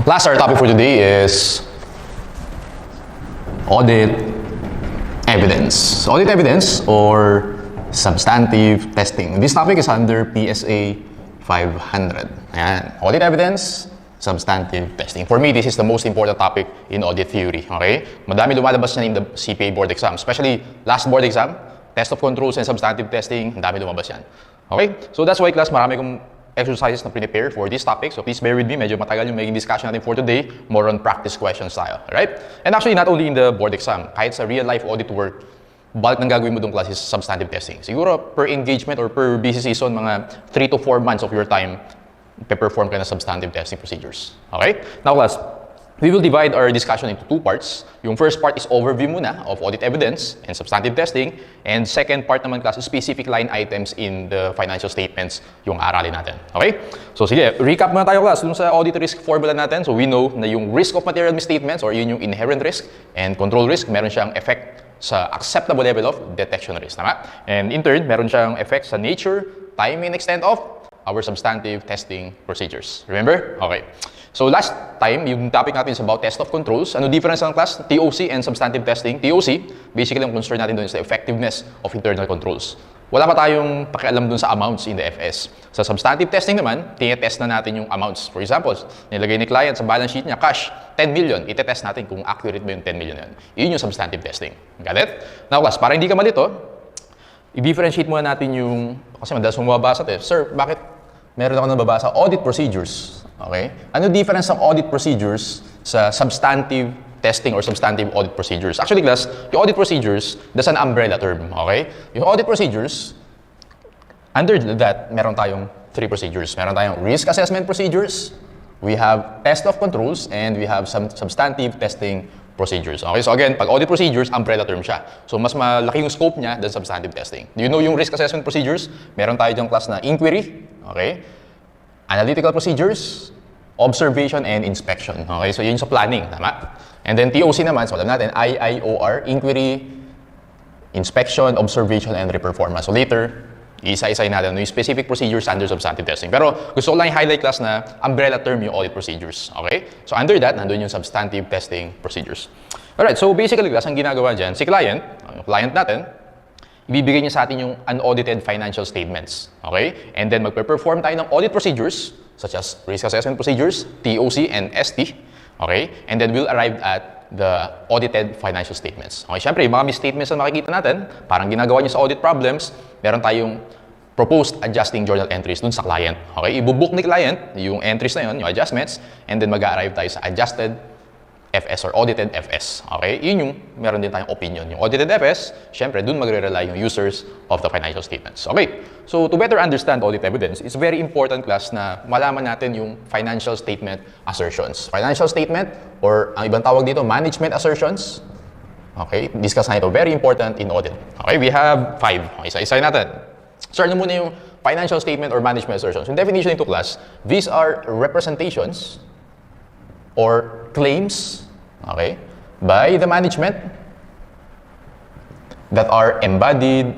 Class, our topic for today is audit evidence. Audit evidence or substantive testing. This topic is under PSA 500. Ayan. Audit evidence, substantive testing. For me, this is the most important topic in audit theory. Okay? Madami lumalabas na in the CPA board exam. Especially last board exam, test of controls and substantive testing, ang dami lumabas yan. Okay? So that's why class, marami kong exercises na prepare for this topic. So please bear with me. Medyo matagal yung maging discussion natin for today. More on practice questions tayo. Alright? And actually, not only in the board exam, kahit sa real-life audit work, bulk ng gagawin mo doon class is substantive testing. Siguro, per engagement or per busy season, mga 3 to 4 months of your time, pe-perform ka na substantive testing procedures. Okay? Now class, we will divide our discussion into two parts. Yung first part is overview muna of audit evidence and substantive testing. And second part naman class is specific line items in the financial statements yung aralin natin. Okay? So sige, recap muna tayo class dun sa audit risk formula natin. So we know na yung risk of material misstatements or yun yung inherent risk and control risk, meron siyang effect sa acceptable level of detection risk. Tama? And in turn, meron siyang effect sa nature, time, and extent of our substantive testing procedures. Remember? Okay. So last time, yung topic natin is about test of controls. Ano difference ng class? TOC and substantive testing. TOC, basically ang concern natin doon is the effectiveness of internal controls. Wala pa tayong pakialam doon sa amounts in the FS. Sa substantive testing naman, tinetest na natin yung amounts. For example, nilagay ni client sa balance sheet niya, cash, 10 million. Itetest natin kung accurate ba yung 10 million yun. Yun yung substantive testing. Got it? Now class, para hindi ka malito, i-differentiate muna natin yung, kasi madalas mong mababasa ito. Sir, bakit meron ako nababasa? Audit procedures. Okay? Ano difference ng audit procedures sa substantive testing or substantive audit procedures? Actually, class, yung audit procedures, that's an umbrella term. Okay? Yung audit procedures, under that, meron tayong three procedures. Meron tayong risk assessment procedures, we have test of controls, and we have some substantive testing procedures. Okay? So again, pag audit procedures, umbrella term siya. So mas malaki yung scope niya than substantive testing. Do you know yung risk assessment procedures? Meron tayo diyang class na inquiry, okay? Analytical procedures, observation, and inspection. Okay, so yun sa planning, tama? And then TOC naman, so alam natin, IIOR, inquiry, inspection, observation, and reperformance. So later, isa-isay natin yung specific procedures under substantive testing. Pero gusto ko lang i-highlight class na umbrella term yung audit procedures. Okay? So under that, nandun yung substantive testing procedures. Alright, so basically class, ang ginagawa dyan, si client, yung client natin, ibibigay niya sa atin yung unaudited financial statements. Okay? And then magpe-perform tayo ng audit procedures such as risk assessment procedures, TOC, and ST. Okay? And then we'll arrive at the audited financial statements. Okay? Siyempre, yung mga misstatements na makikita natin, parang ginagawa niyo sa audit problems, meron tayong proposed adjusting journal entries dun sa client. Okay? Ibubook ni client yung entries na yun, yung adjustments, and then mag-arrive tayo sa adjusted FS or audited FS. Okay? Yun yung meron din tayong opinion. Yung audited FS, syempre, dun magre-rely yung users of the financial statements. Okay? So, to better understand audit evidence, it's very important class na malaman natin yung financial statement assertions. Financial statement or ang ibang tawag dito, management assertions. Okay? Discuss na ito. Very important in audit. Okay? We have 5. Okay, isa-isa natin. So, ano muna yung financial statement or management assertions? Yung definition nito class, these are representations or claims, okay, by the management that are embodied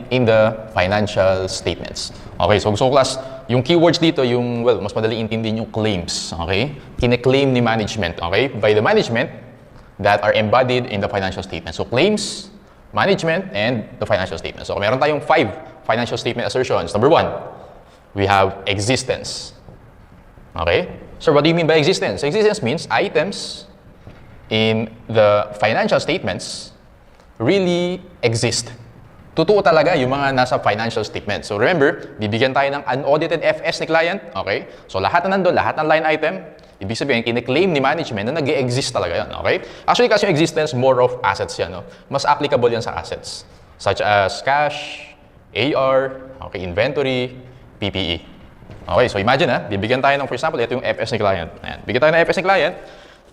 in the financial statements. Okay, so class, yung keywords dito, yung, well, mas madaling intindihin yung claims, okay? Kine-claim ni management, okay? By the management that are embodied in the financial statements. So claims, management, and the financial statements. So meron tayong 5 financial statement assertions. Number 1, we have existence. Okay? So what do you mean by existence? Existence means items in the financial statements really exist. Totoo talaga yung mga nasa financial statements. So remember, bibigyan tayo ng unaudited FS ni client. Okay? So lahat na nandun, lahat ng line item, ibig sabihin, kine-claim ni management na nag-e-exist talaga yan. Okay? Actually, kasi yung existence, more of assets yan. No? Mas applicable yan sa assets. Such as cash, AR, okay, inventory, PPE. Okay, so imagine bibigyan tayo ng, for example, ito yung FS ni client. Ayan. Bigyan tayo ng FS ni client,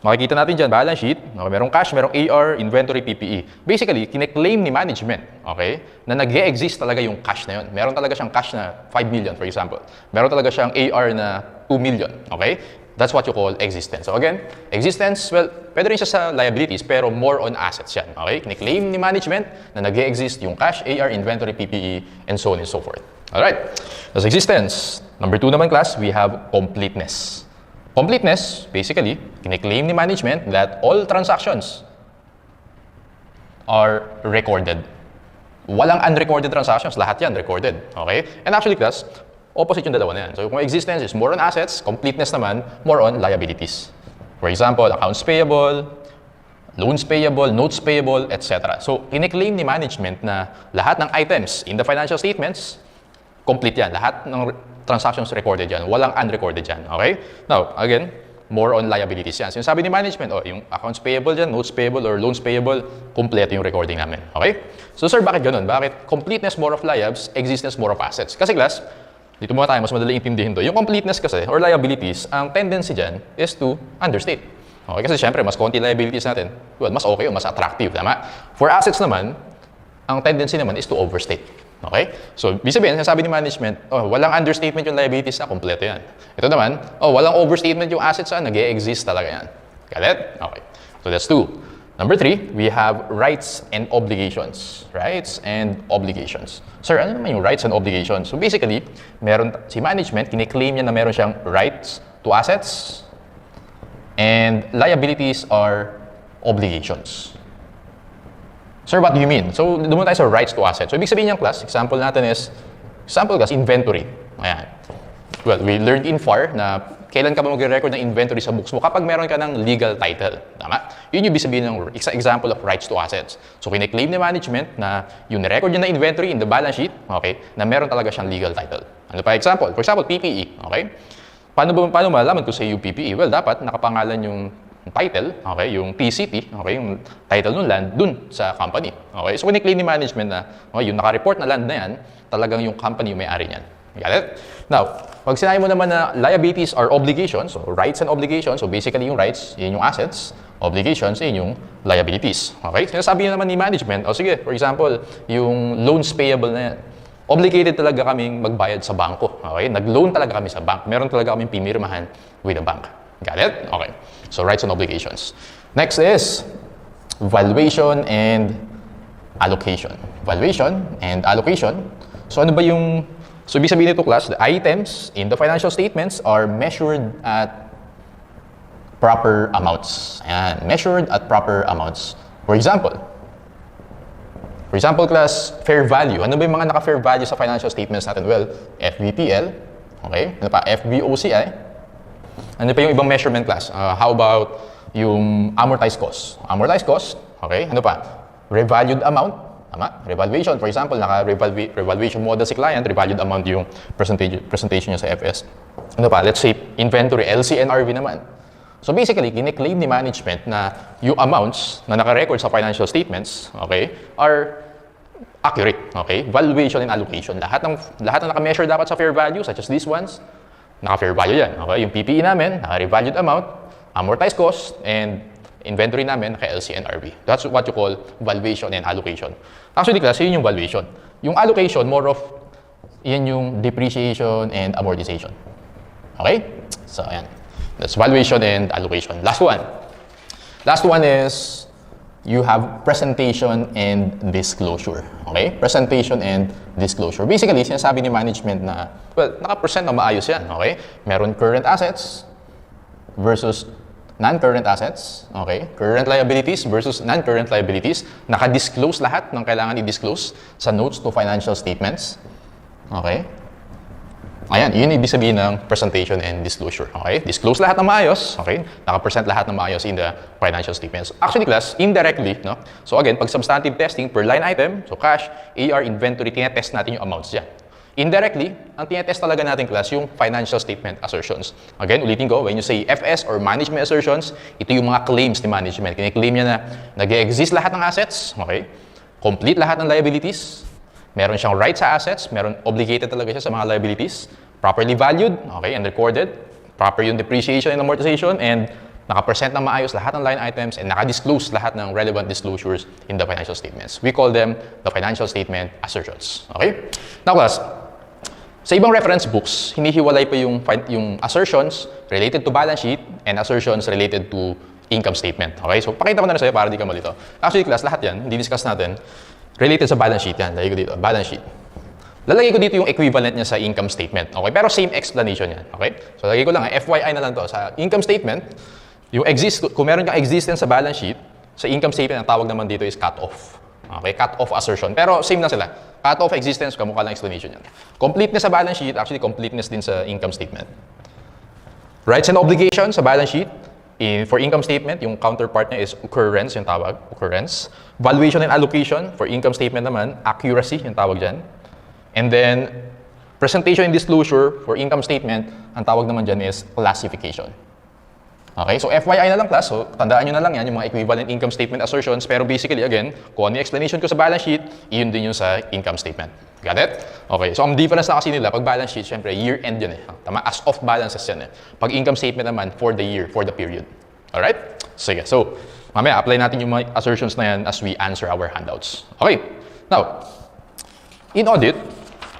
makikita natin dyan, balance sheet, okay, merong cash, merong AR, inventory, PPE. Basically, kine-claim ni management, okay, na nag-e-exist talaga yung cash na yun. Meron talaga siyang cash na 5 million, for example. Meron talaga siyang AR na 2 million, okay? That's what you call existence. So again, existence, well, pwede rin siya sa liabilities, pero more on assets yan, okay? Kine-claim ni management na nag-e-exist yung cash, AR, inventory, PPE, and so on and so forth. Alright, that's existence. Number 2 naman class, we have completeness. Completeness, basically, kiniklaim ni management that all transactions are recorded. Walang unrecorded transactions, lahat yan recorded. Okay? And actually, class, opposite yung dalawa na yan. So kung existence is more on assets, completeness naman, more on liabilities. For example, accounts payable, loans payable, notes payable, etc. So, kiniklaim ni management na lahat ng items in the financial statements, complete yan. Lahat ng transactions recorded yan. Walang unrecorded yan. Okay? Now, again, more on liabilities yan. Sinasabi ni management, yung accounts payable dyan, notes payable, or loans payable, kompleto yung recording namin. Okay? So, sir, bakit ganun? Bakit completeness more of liabs, existence more of assets? Kasi, class, dito muna tayo, mas madaling intindihin to. Yung completeness kasi, or liabilities, ang tendency dyan is to understate. Okay? Kasi, syempre, mas konti liabilities natin, well, mas okay o mas attractive, tama? For assets naman, ang tendency naman is to overstate. Okay? So, ibig sabihin, sinasabi ni management, walang understatement yung liabilities na, kompleto yan. Ito naman, walang overstatement yung assets na, nag-e-exist talaga yan. Got it? Okay. So, that's 2. Number 3, we have rights and obligations. Rights and obligations. Sir, ano naman yung rights and obligations? So, basically, meron si management, kiniklaim niya na meron siyang rights to assets and liabilities are obligations. Sir, what do you mean? So, dumunta tayo sa rights to assets. So, ibig sabihin niyang class, example natin is, inventory. Ayan. Well, we learned in FAR na kailan ka ba mag-record ng inventory sa books mo kapag meron ka ng legal title. Tama? Yun yung ibig sabihin ng example of rights to assets. So, kiniklaim ni management na yung record niya na inventory in the balance sheet, okay, na meron talaga siyang legal title. Ano pa example? For example, PPE. Okay? Paano malaman kung sa yung PPE? Well, dapat nakapangalan yung title, okay, yung TCT, okay, yung title ng land dun sa company. Okay? So, kiniklaim ni management na yung naka-report na land na yan, talagang yung company yung may-ari niyan. Got it? Now, pag sinabi mo naman na liabilities are obligations, so rights and obligations, so basically yung rights, yun yung assets, obligations, yun yung liabilities. Okay? Sinasabi naman ni management, sige, for example, yung loans payable na yan, obligated talaga kaming magbayad sa bangko. Okay? Nag-loan talaga kami sa bank. Meron talaga kaming pimirmahan with the bank. Got it? Okay. So, rights and obligations. Next is valuation and allocation. Valuation and allocation. So, ano ba yung... So, ibig sabihin nito, class, the items in the financial statements are measured at proper amounts. Ayan. Measured at proper amounts. For example, class, fair value. Ano ba yung mga naka-fair value sa financial statements natin? Well, FVTL. Okay. Ano pa? FVOCI. Ano pa yung ibang measurement class? How about yung amortized cost? Amortized cost, okay. Ano pa? Revalued amount, tama? Revaluation, for example, naka-revaluation model si client, revalued amount yung presentation niya sa FS. Ano pa? Let's say, inventory, LCNRV naman. So basically, kiniklaim ni management na yung amounts na naka-record sa financial statements, okay, are accurate, okay? Valuation and allocation. Lahat na naka-measure dapat sa fair value, such as these ones, naka-fair value yan. Okay? Yung PPE namin, naka-revalued amount, amortized cost, and inventory namin, naka-LCNRV. That's what you call valuation and allocation. Actually, class, yun yung valuation. Yung allocation, more of, yan yung depreciation and amortization. Okay? So, ayan. That's valuation and allocation. Last one. Last one is, you have presentation and disclosure. Okay? Presentation and disclosure. Basically, sinasabi ni management na, well, naka-present na maayos yan. Okay? Meron current assets versus non-current assets. Okay? Current liabilities versus non-current liabilities. Naka-disclose lahat ng kailangan i-disclose sa notes to financial statements. Okay? Ayan, yun ibig sabihin ng presentation and disclosure. Okay? Disclose lahat ng maayos. Okay? Naka-present lahat ng maayos in the financial statements. Actually, class, indirectly, no? So again, pag substantive testing per line item, so cash, AR, inventory, tinetest natin yung amounts dyan. Indirectly, ang tinetest talaga natin, class, yung financial statement assertions. Again, ulitin ko, when you say FS or management assertions, ito yung mga claims ni management. Kini-claim niya na nag-exist lahat ng assets, okay? Complete lahat ng liabilities, meron siyang right sa assets, meron obligated talaga siya sa mga liabilities, properly valued, okay, and recorded, proper yung depreciation and amortization, and naka-present ng maayos lahat ng line items, and naka-disclose lahat ng relevant disclosures in the financial statements. We call them the financial statement assertions. Okay? Now, class, sa ibang reference books, hinihiwalay pa yung assertions related to balance sheet and assertions related to income statement. Okay? So, pakita ko na rin sa'yo para di ka malito. Actually, class, lahat yan, hindi discuss natin, related sa balance sheet yan. Dahil ko dito, balance sheet. Lalagay ko dito yung equivalent niya sa income statement. Okay? Pero same explanation yan. Okay? So, lagay ko lang, FYI na lang to. Sa income statement, kung meron kang existence sa balance sheet, sa income statement, ang tawag naman dito is cut-off. Okay? Cut-off assertion. Pero same na sila. Cut-off existence, kamukha lang explanation yan. Completeness sa balance sheet, actually completeness din sa income statement. Rights and obligations sa balance sheet, for income statement, yung counterpart niya is occurrence, yung tawag, occurrence. Valuation and allocation, for income statement naman, accuracy, yung tawag dyan. And then, presentation and disclosure for income statement, ang tawag naman dyan is classification. Okay, so FYI na lang class, so tandaan nyo na lang yan, yung mga equivalent income statement assertions, pero basically, again, kung ano yung explanation ko sa balance sheet, iyon din yung sa income statement. Got it? Okay, so ang difference na kasi nila, pag balance sheet, syempre, year-end yun eh. Tama, as of balances yan eh. Pag income statement naman, for the year, for the period. Alright? Sige, so, mamaya, apply natin yung mga assertions na yan as we answer our handouts. Okay, now, in audit,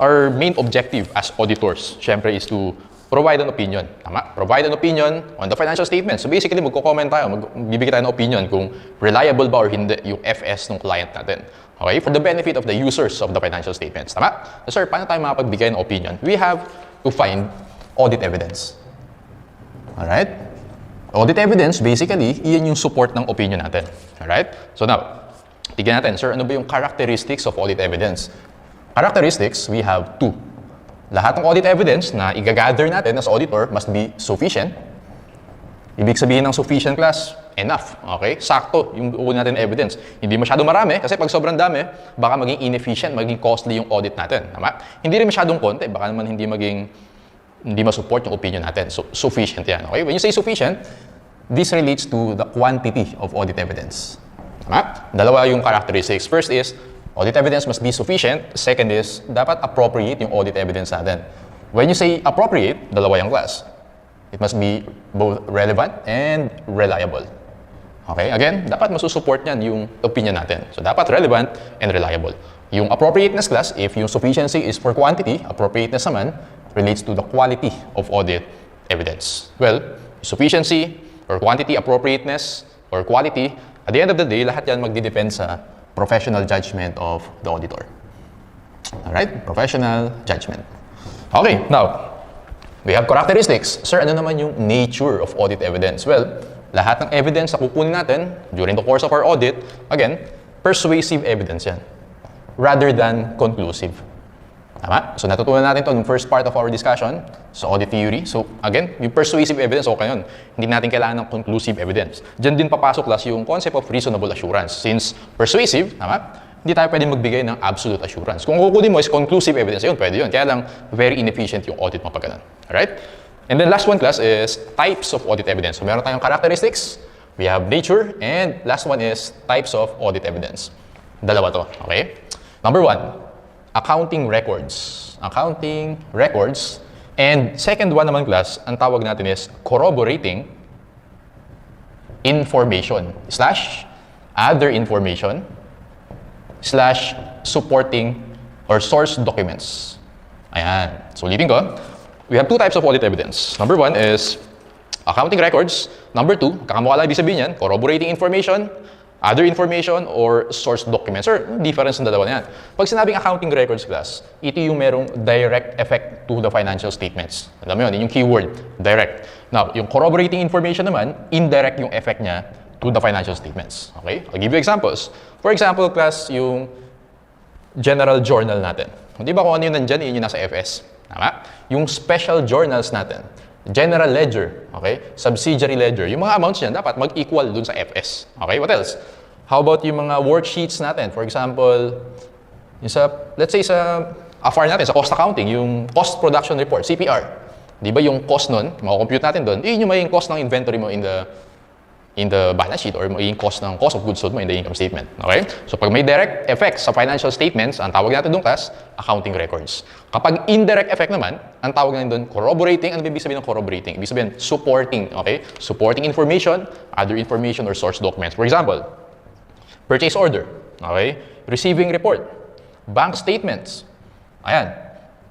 our main objective as auditors, syempre, is to provide an opinion. Tama? Provide an opinion on the financial statement. So basically, magko-comment tayo, magbibigay tayo ng opinion kung reliable ba or hindi yung FS ng client natin. Okay? For the benefit of the users of the financial statements. Tama? So sir, paano tayo makapagbigay ng opinion? We have to find audit evidence. Alright? Audit evidence, basically, iyan yung support ng opinion natin. Alright? So now, tignan natin, sir, ano ba yung characteristics of audit evidence? Characteristics, we have two. Lahat ng audit evidence na i-gather natin as auditor must be sufficient. Ibig sabihin ng sufficient class, enough. Okay? Sakto yung kukunin natin evidence. Hindi masyadong marami kasi pag sobrang dami, baka maging inefficient, maging costly yung audit natin. Tama? Hindi rin masyadong konti, baka naman hindi ma-support yung opinion natin. So, sufficient yan. Okay? When you say sufficient, this relates to the quantity of audit evidence. Tama? Dalawa yung characteristics. First is, audit evidence must be sufficient. Second is, dapat appropriate yung audit evidence natin. When you say appropriate, dalawa yung class. It must be both relevant and reliable. Okay? Again, dapat masusupport niyan yung opinion natin. So, dapat relevant and reliable. Yung appropriateness class, if yung sufficiency is for quantity, appropriateness naman relates to the quality of audit evidence. Well, sufficiency or quantity, appropriateness or quality, at the end of the day, lahat yan magdidepend sa professional judgment of the auditor. Alright? Professional judgment. Okay, now, we have characteristics. Sir, ano naman yung nature of audit evidence? Well, lahat ng evidence na kukunin natin during the course of our audit, again, persuasive evidence yan. Rather than conclusive. Tama? So, natutunan natin ito nung first part of our discussion sa audit theory. So, again, yung persuasive evidence, okay yun. Hindi natin kailangan ng conclusive evidence. Diyan din papasok class yung concept of reasonable assurance. Since persuasive, tama? Hindi tayo pwede magbigay ng absolute assurance. Kung kukunin mo is conclusive evidence, yun, pwede yun. Kaya lang, very inefficient yung audit mo pag ganun. Alright? And then last one class is types of audit evidence. So, meron tayong characteristics, we have nature, and last one is types of audit evidence. Dalawa to, okay? Number one, accounting records. Accounting records. And second one naman class, ang tawag natin is corroborating information / other information / supporting or source documents. Ayan. So, ulitin ko. We have two types of audit evidence. Number one is accounting records. Number two, kakamukha lang ibig sabihin yan, corroborating information, other information, or source documents. Or difference ng dalawa na yan. Pag sinabing accounting records class, ito yung merong direct effect to the financial statements. Alam mo yun, yung keyword, direct. Now, yung corroborating information naman, indirect yung effect niya to the financial statements. Okay? I'll give you examples. For example, class, yung general journal natin. Hindi ba kung ano yung nandyan, yun yung nasa FS. Tama? Yung special journals natin, general ledger, okay? Subsidiary ledger. Yung mga amounts niyan dapat mag-equal dun sa FS. Okay? What else? How about yung mga worksheets natin? For example, yung let's say sa AFAR natin, sa cost accounting, yung cost production report, CPR. Di ba yung cost nun, makakompute natin dun, yun yung magiging cost ng inventory mo in the balance sheet or magiging cost of goods sold mo in the income statement. Okay? So pag may direct effects sa financial statements, ang tawag natin doon class, accounting records. Kapag indirect effect naman, ang tawag natin doon, corroborating. Ano ibig sabihin ng corroborating? Ibig sabihin, supporting. Okay? Supporting information, other information, or source documents. For example, purchase order. Okay? Receiving report. Bank statements. Ayan.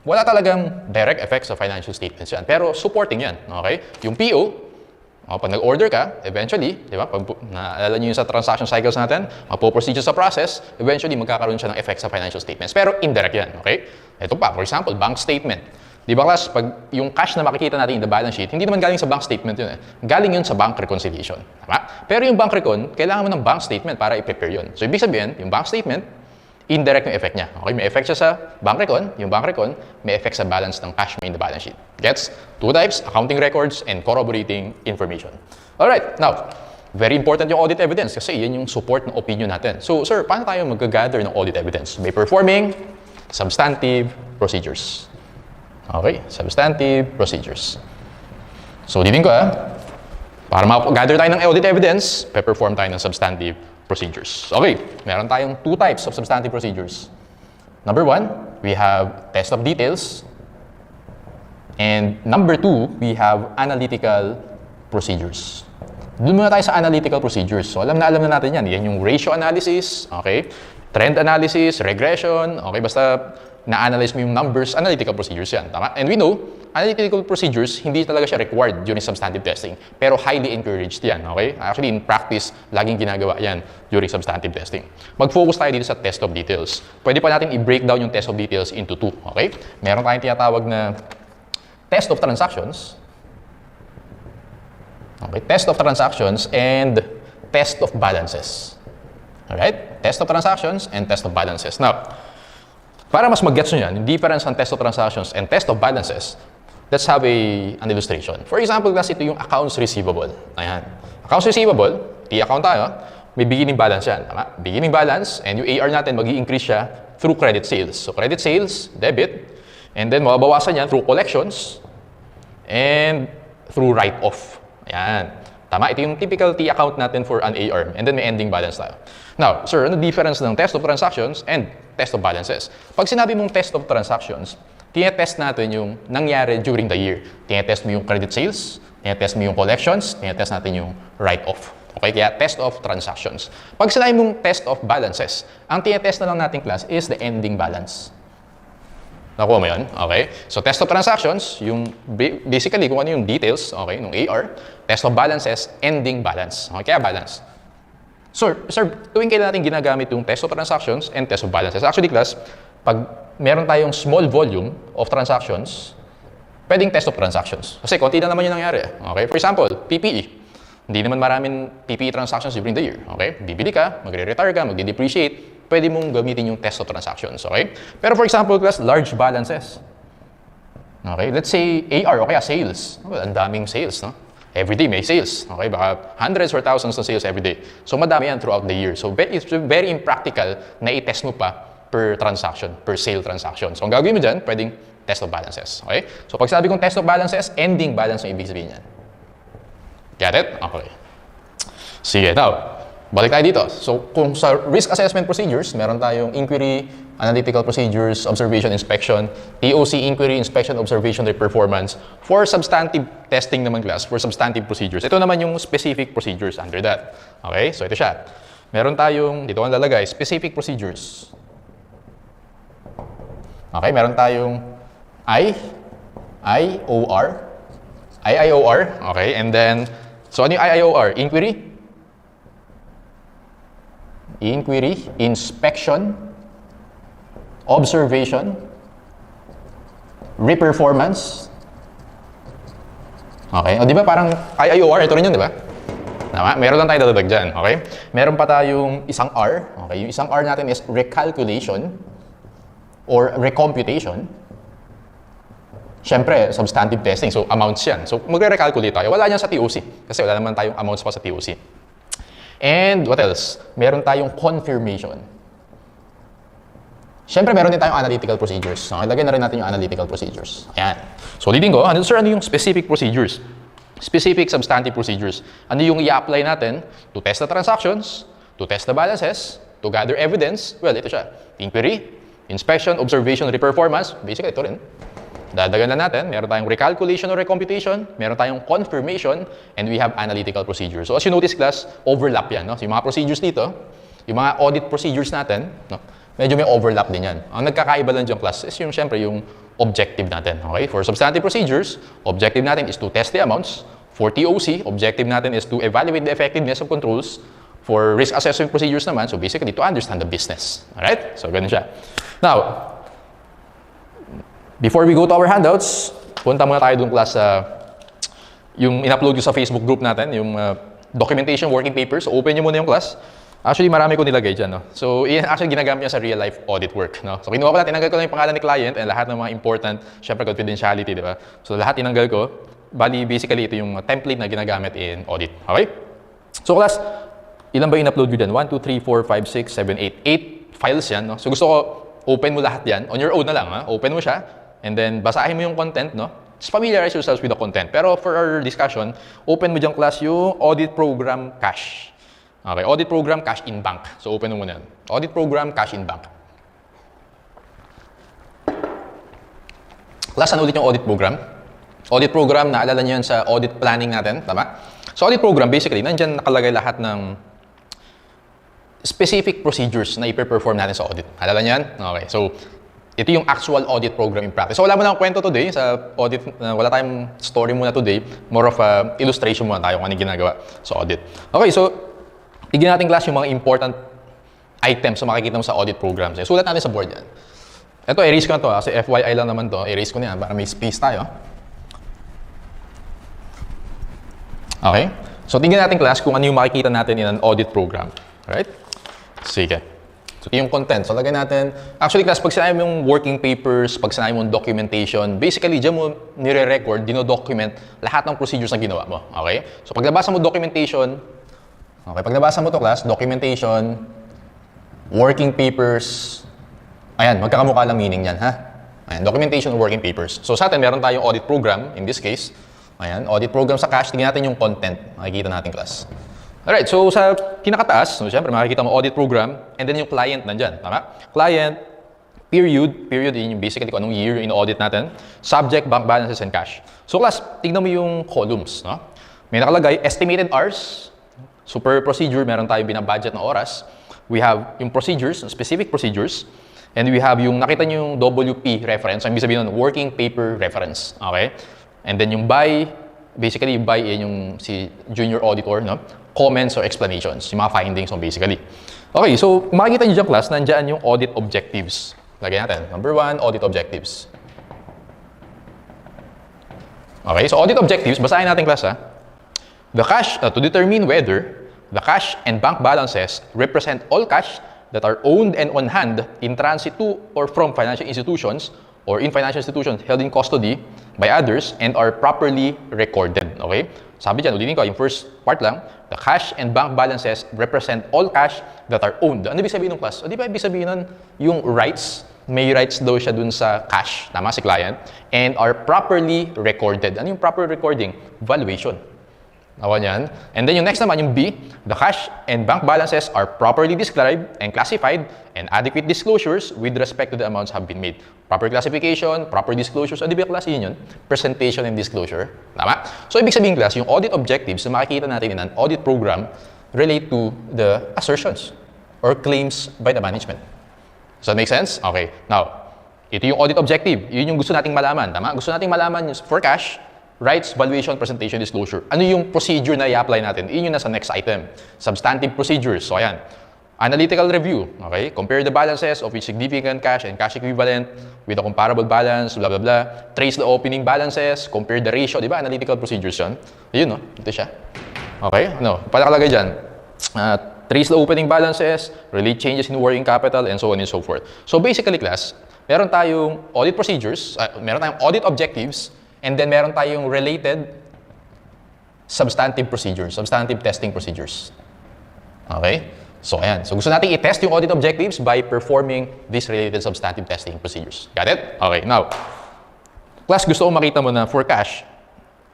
Wala talagang direct effects sa financial statements yan. Pero supporting yan. Okay? Yung PO, O, pag nag-order ka, eventually, di ba, pag naalala nyo yung sa transaction cycles natin, mapoproceed sa process, eventually magkakaroon siya ng effect sa financial statements. Pero indirect yan, okay? Ito pa, for example, bank statement. Di ba class, pag yung cash na makikita natin in the balance sheet, hindi naman galing sa bank statement yun eh. Galing yun sa bank reconciliation. Tama? Pero yung bank recon, kailangan mo ng bank statement para i-prepare yun. So, ibig sabihin, yung bank statement, indirect yung effect niya. Okay, may effect siya sa bank recon. Yung bank recon, may effect sa balance ng cash mo in the balance sheet. Gets? Two types, accounting records and corroborating information. Alright, now, very important yung audit evidence kasi yan yung support ng opinion natin. So, sir, paano tayo mag-gather ng audit evidence? By performing substantive procedures. Okay, substantive procedures. So, ulitin ko para mag-gather tayo ng audit evidence, pe-perform tayo ng substantive procedures. Okay, meron tayong two types of substantive procedures. Number one, we have test of details. And number two, we have analytical procedures. Doon muna tayo sa analytical procedures. So alam na natin yan. Yan yung ratio analysis, okay? Trend analysis, regression, okay? Basta na-analyze mo yung numbers, analytical procedures yan. Tama? And we know, analytical procedures, hindi talaga siya required during substantive testing. Pero highly encouraged yan, okay? Actually, in practice, laging ginagawa yan during substantive testing. Mag-focus tayo dito sa test of details. Pwede pa natin i-break down yung test of details into two, okay? Meron tayong tinatawag na test of transactions. Okay, test of transactions and test of balances. Alright? Test of transactions and test of balances. Now, para mas mag-gets nyo yan, yung difference ng test of transactions and test of balances, let's have an illustration. For example, class, ito yung accounts receivable. Ayan. Accounts receivable, T-account tayo, may beginning balance yan. Tama? Beginning balance, and yung AR natin, mag-i-increase siya through credit sales. So, credit sales, debit, and then mababawasan yan through collections and through write-off. Ayan. Tama? Ito yung typical T-account natin for an AR. And then may ending balance tayo. Now, sir, ano difference ng test of transactions and test of balances? Pag sinabi mong test of transactions, tinetest natin yung nangyari during the year. Tinetest mo yung credit sales, tinetest mo yung collections, tinetest natin yung write-off. Okay? Kaya test of transactions. Pag sinabi mong test of balances, ang tinetest na lang natin class is the ending balance. Nakuha mo yun? Okay? So, test of transactions, yung basically kung ano yung details, okay, ng AR. Test of balances, ending balance. Okay? Kaya balance. Sir, tuwing kailan natin ginagamit yung test of transactions and test of balances. Actually, class, pag meron tayong small volume of transactions, pwedeng test of transactions. Kasi konti na naman yung nangyari. Okay? For example, PPE. Hindi naman maraming PPE transactions during the year. Okay? Bibili ka, magre-retire ka, magde-depreciate, pwede mong gamitin yung test of transactions. Okay? Pero for example, class, large balances. Okay? Let's say AR o kaya sales. Well, ang daming sales, no? Every day may sales. Okay? Baka hundreds or thousands of sales every day. So, madami yan throughout the year. So, it's very impractical na i-test mo pa per transaction, per sale transaction. So, ang gagawin mo dyan, pwedeng test of balances. Okay? So, pag sabi kong test of balances, ending balance ang ibig sabihin yan. Get it? Okay. Sige, now, balik tayo dito. So, kung sa risk assessment procedures, meron tayong inquiry, analytical procedures, observation, inspection, TOC, inquiry, inspection, observation, performance. For substantive testing naman class, for substantive procedures, ito naman yung specific procedures under that. Okay? So, ito siya. Meron tayong, dito ang lalagay, specific procedures. Okay? Meron tayong IIOR. Okay? And then, so ano yung IIOR? Inquiry, inspection, observation, reperformance. Okay? O di ba parang IIOR, ito rin yun, di ba? Tama? Meron lang tayo dadagdag dyan. Okay? Meron pa tayong isang R. Okay? Yung isang R natin is recalculation or recomputation. Siyempre, substantive testing. So, amounts yan. So, magre-recalculate tayo. Wala yan sa TOC. Kasi wala naman tayong amounts pa sa TOC. And what else? Meron tayong confirmation. Siyempre, meron din tayong analytical procedures. So, ilagay na rin natin yung analytical procedures. Ayan. So, ulitin ko, sir, ano yung specific procedures? Specific substantive procedures. Ano yung i-apply natin to test the transactions, to test the balances, to gather evidence? Well, ito siya. Inquiry, inspection, observation, reperformance. Basically, ito rin. Dadagan na natin, meron tayong recalculation or recomputation, meron tayong confirmation, and we have analytical procedures. So as you notice class, overlap yan. No? So yung mga procedures dito, yung mga audit procedures natin, no? Medyo may overlap din yan. Ang nagkakaiba lang dyan class is yung syempre yung objective natin. Okay? For substantive procedures, objective natin is to test the amounts. For TOC, objective natin is to evaluate the effectiveness of controls. For risk assessment procedures naman, so basically to understand the business. Alright? So, ganun siya. Now, before we go to our handouts, punta muna tayo dun class sa yung in-upload ko sa Facebook group natin, yung documentation working papers. So, open nyo muna yung class. Actually, marami ko nilagay dyan. No? So, actually, ginagamit niya sa real-life audit work. No? So, kinuha ko lang, tinanggal ko lang yung pangalan ni client and lahat ng mga important, syempre, confidentiality, di ba? So, lahat tinanggal ko. Bali, basically, ito yung template na ginagamit in audit. Okay? So, class, ilan ba in-upload ko dyan? 1, 2, 3, 4, 5, 6, 7, 8. 8 files yan. No? So, gusto ko, open mo lahat yan. On your own na lang. Ha? Open mo siya. And then, basahin mo yung content. No? Just familiarize yourselves with the content. Pero for our discussion, open mo dyan, class, yung audit program cash. Okay, audit program cash in bank. So, open mo muna yan. Audit program cash in bank. Class, ano ulit yung audit program? Audit program, naalala niyo yan sa audit planning natin, tama? So, audit program, basically, nandyan nakalagay lahat ng specific procedures na i-perform natin sa audit. Alala niyo yan? Okay, so, ito yung actual audit program in practice. So, wala mo na kwento today sa audit, wala tayong story muna today. More of a illustration muna tayo kung ano ginagawa sa audit. Okay, so, tignan natin class yung mga important items na makikita mo sa audit program. So, sulat natin sa board yan. Ito, erase ko na to. Kasi FYI lang naman to. Erase ko na yan para may space tayo. Okay? So, tingnan natin class kung ano yung makikita natin in an audit program. Alright? Sige. So, yung content. So, lagay natin. Actually, class, pag sinabi mo yung working papers, pag sinabi mo yung documentation, basically, dyan mo nire-record, dino-document lahat ng procedures na ginawa mo. Okay? So, pag nabasa mo documentation, okay, pag nabasa mo to class, documentation, working papers, ayan, magkakamukha lang meaning yan, ha? Ayan, documentation and working papers. So, sa atin, meron tayong audit program, in this case. Ayan, audit program sa cash, tingnan natin yung content. Makikita natin, class. Alright, so sa kinakataas, so syempre makikita mo audit program, and then yung client nandyan, tama? Client, period yun yung basically kung anong year in audit natin, subject, bank balances, and cash. So class, tignan mo yung columns, no? May nakalagay, estimated hours, so per procedure, meron tayong binabudget na oras. We have yung procedures, specific procedures, and we have yung, nakita nyo yung WP reference, so ibig sabihin nun, working paper reference, okay? And then yung by, basically yung by yung si junior auditor, no? Comments or explanations, yung mga findings mo basically. Okay, so kung makikita nyo dyan class, nandyan yung audit objectives. Lagyan natin. Number 1, audit objectives. Okay, so audit objectives, basahin natin class ha. The cash, to determine whether the cash and bank balances represent all cash that are owned and on hand in transit to or from financial institutions or in financial institutions held in custody by others and are properly recorded. Okay? Sabi dyan, ulitin ko, yung first part lang, the cash and bank balances represent all cash that are owned. Ano ibig sabihin ng class? O di ba ibig sabihin nun, yung rights, may rights daw siya dun sa cash, tama si client, and are properly recorded. Ano yung proper recording? Valuation. Awan yan. And then yung next naman, yung B, the cash and bank balances are properly described and classified and adequate disclosures with respect to the amounts have been made. Proper classification, proper disclosures. Ano ba klase yun? Presentation and disclosure. Tama? So, ibig sabihin class, yung audit objectives na makikita natin in an audit program relate to the assertions or claims by the management. Does that make sense? Okay. Now, ito yung audit objective. Yun yung gusto nating malaman. Tama? Gusto nating malaman for cash, rights, valuation, presentation, disclosure. Ano yung procedure na i-apply natin? Yun yung nasa next item. Substantive procedures. So, ayan. Analytical review. Okay? Compare the balances of each significant cash and cash equivalent with a comparable balance, blah, blah, blah. Trace the opening balances. Compare the ratio. Di ba? Analytical procedures yun. Ayun, no? Ito siya. Okay? Ano? Palakalagay dyan. Trace the opening balances, relate changes in working capital, and so on and so forth. So, basically, class, meron tayong audit procedures, meron tayong audit objectives, and then meron tayong related substantive procedures, substantive testing procedures. Okay? So, ayan. So, gusto natin i-test yung audit objectives by performing these related substantive testing procedures. Got it? Okay. Now, class, gusto ko makita mo na for cash,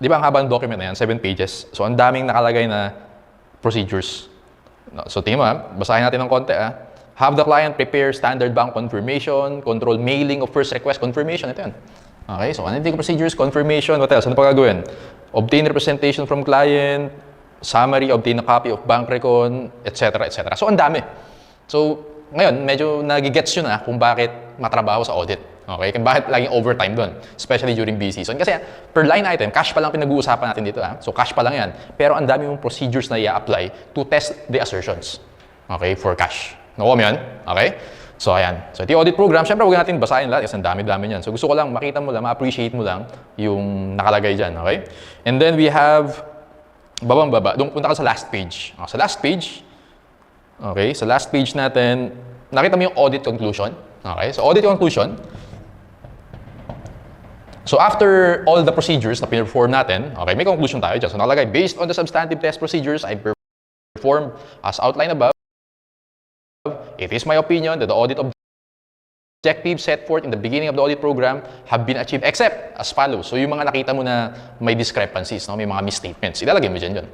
di ba ang haba ng document na yan, 7 pages. So, ang daming nakalagay na procedures. So, tingin mo, basahin natin ng konti. Have the client prepare standard bank confirmation, control mailing of first request confirmation. Ito yan. Okay, so analytical procedures, confirmation, what else? Ano pa gagawin? Obtain representation from client, summary, obtain a copy of bank recon, etc., etc. So, ang dami. So, ngayon, medyo nagigets nyo na kung bakit matrabaho sa audit. Okay? Kung bakit laging overtime doon, especially during busy season. Kasi per line item, cash pa lang pinag-uusapan natin dito. So cash pa lang yan. Pero ang dami mong procedures na i-apply to test the assertions. Okay? For cash. Nakuha mo yan? Okay? So ayan. So ito yung audit program. Siyempre, huwag natin basahin lahat kasi ang dami-dami yan. So gusto ko lang makita mo lang, ma-appreciate mo lang yung nakalagay dyan. Okay? And then we have babang-baba. Doon punta ka sa last page. Sa last page, okay, sa last page natin, nakita mo yung audit conclusion. Okay, so audit conclusion. So after all the procedures na perform natin, okay, may conclusion tayo dyan. So nakalagay, based on the substantive test procedures I performed as outlined above, it is my opinion that the audit objectives set forth in the beginning of the audit program have been achieved except as follows. So yung mga nakita mo na may discrepancies, no? May mga misstatements, ilalagay mo dyan dyan.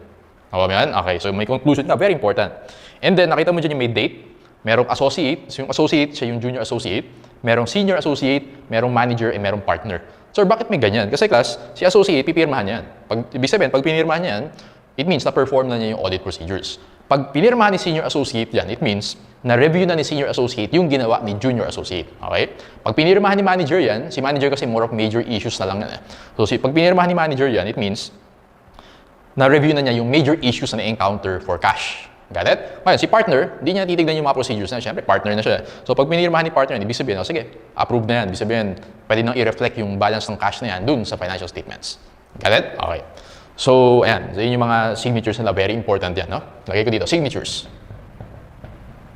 Okay, so may conclusion na, very important. And then nakita mo dyan yung may date, merong associate, so yung associate, siya yung junior associate, merong senior associate, merong manager, and merong partner. So bakit may ganyan? Kasi class, si associate, pipirmahan yan. Ibig sabihin, pag pinirmahan yan, it means na-perform na niya yung audit procedures. Pag pinirmahan ni senior associate yan, it means na-review na ni senior associate yung ginawa ni junior associate. Okay? Pag pinirmahan ni manager yan, si manager kasi more of major issues na lang yan. So pag pinirmahan ni manager yan, it means na-review na niya yung major issues na na-encounter for cash. Got it? Ngayon, si partner, hindi niya titignan yung mga procedures na. Siyempre, partner na siya. So pag pinirmahan ni partner, ibig sabihin, sige, approve na yan. Ibig sabihin, pwede nang i-reflect yung balance ng cash na yan dun sa financial statements. Got it? Okay. So, ayan. So, yun yung mga signatures nila. Very important yan, no? Lagay ko dito, signatures.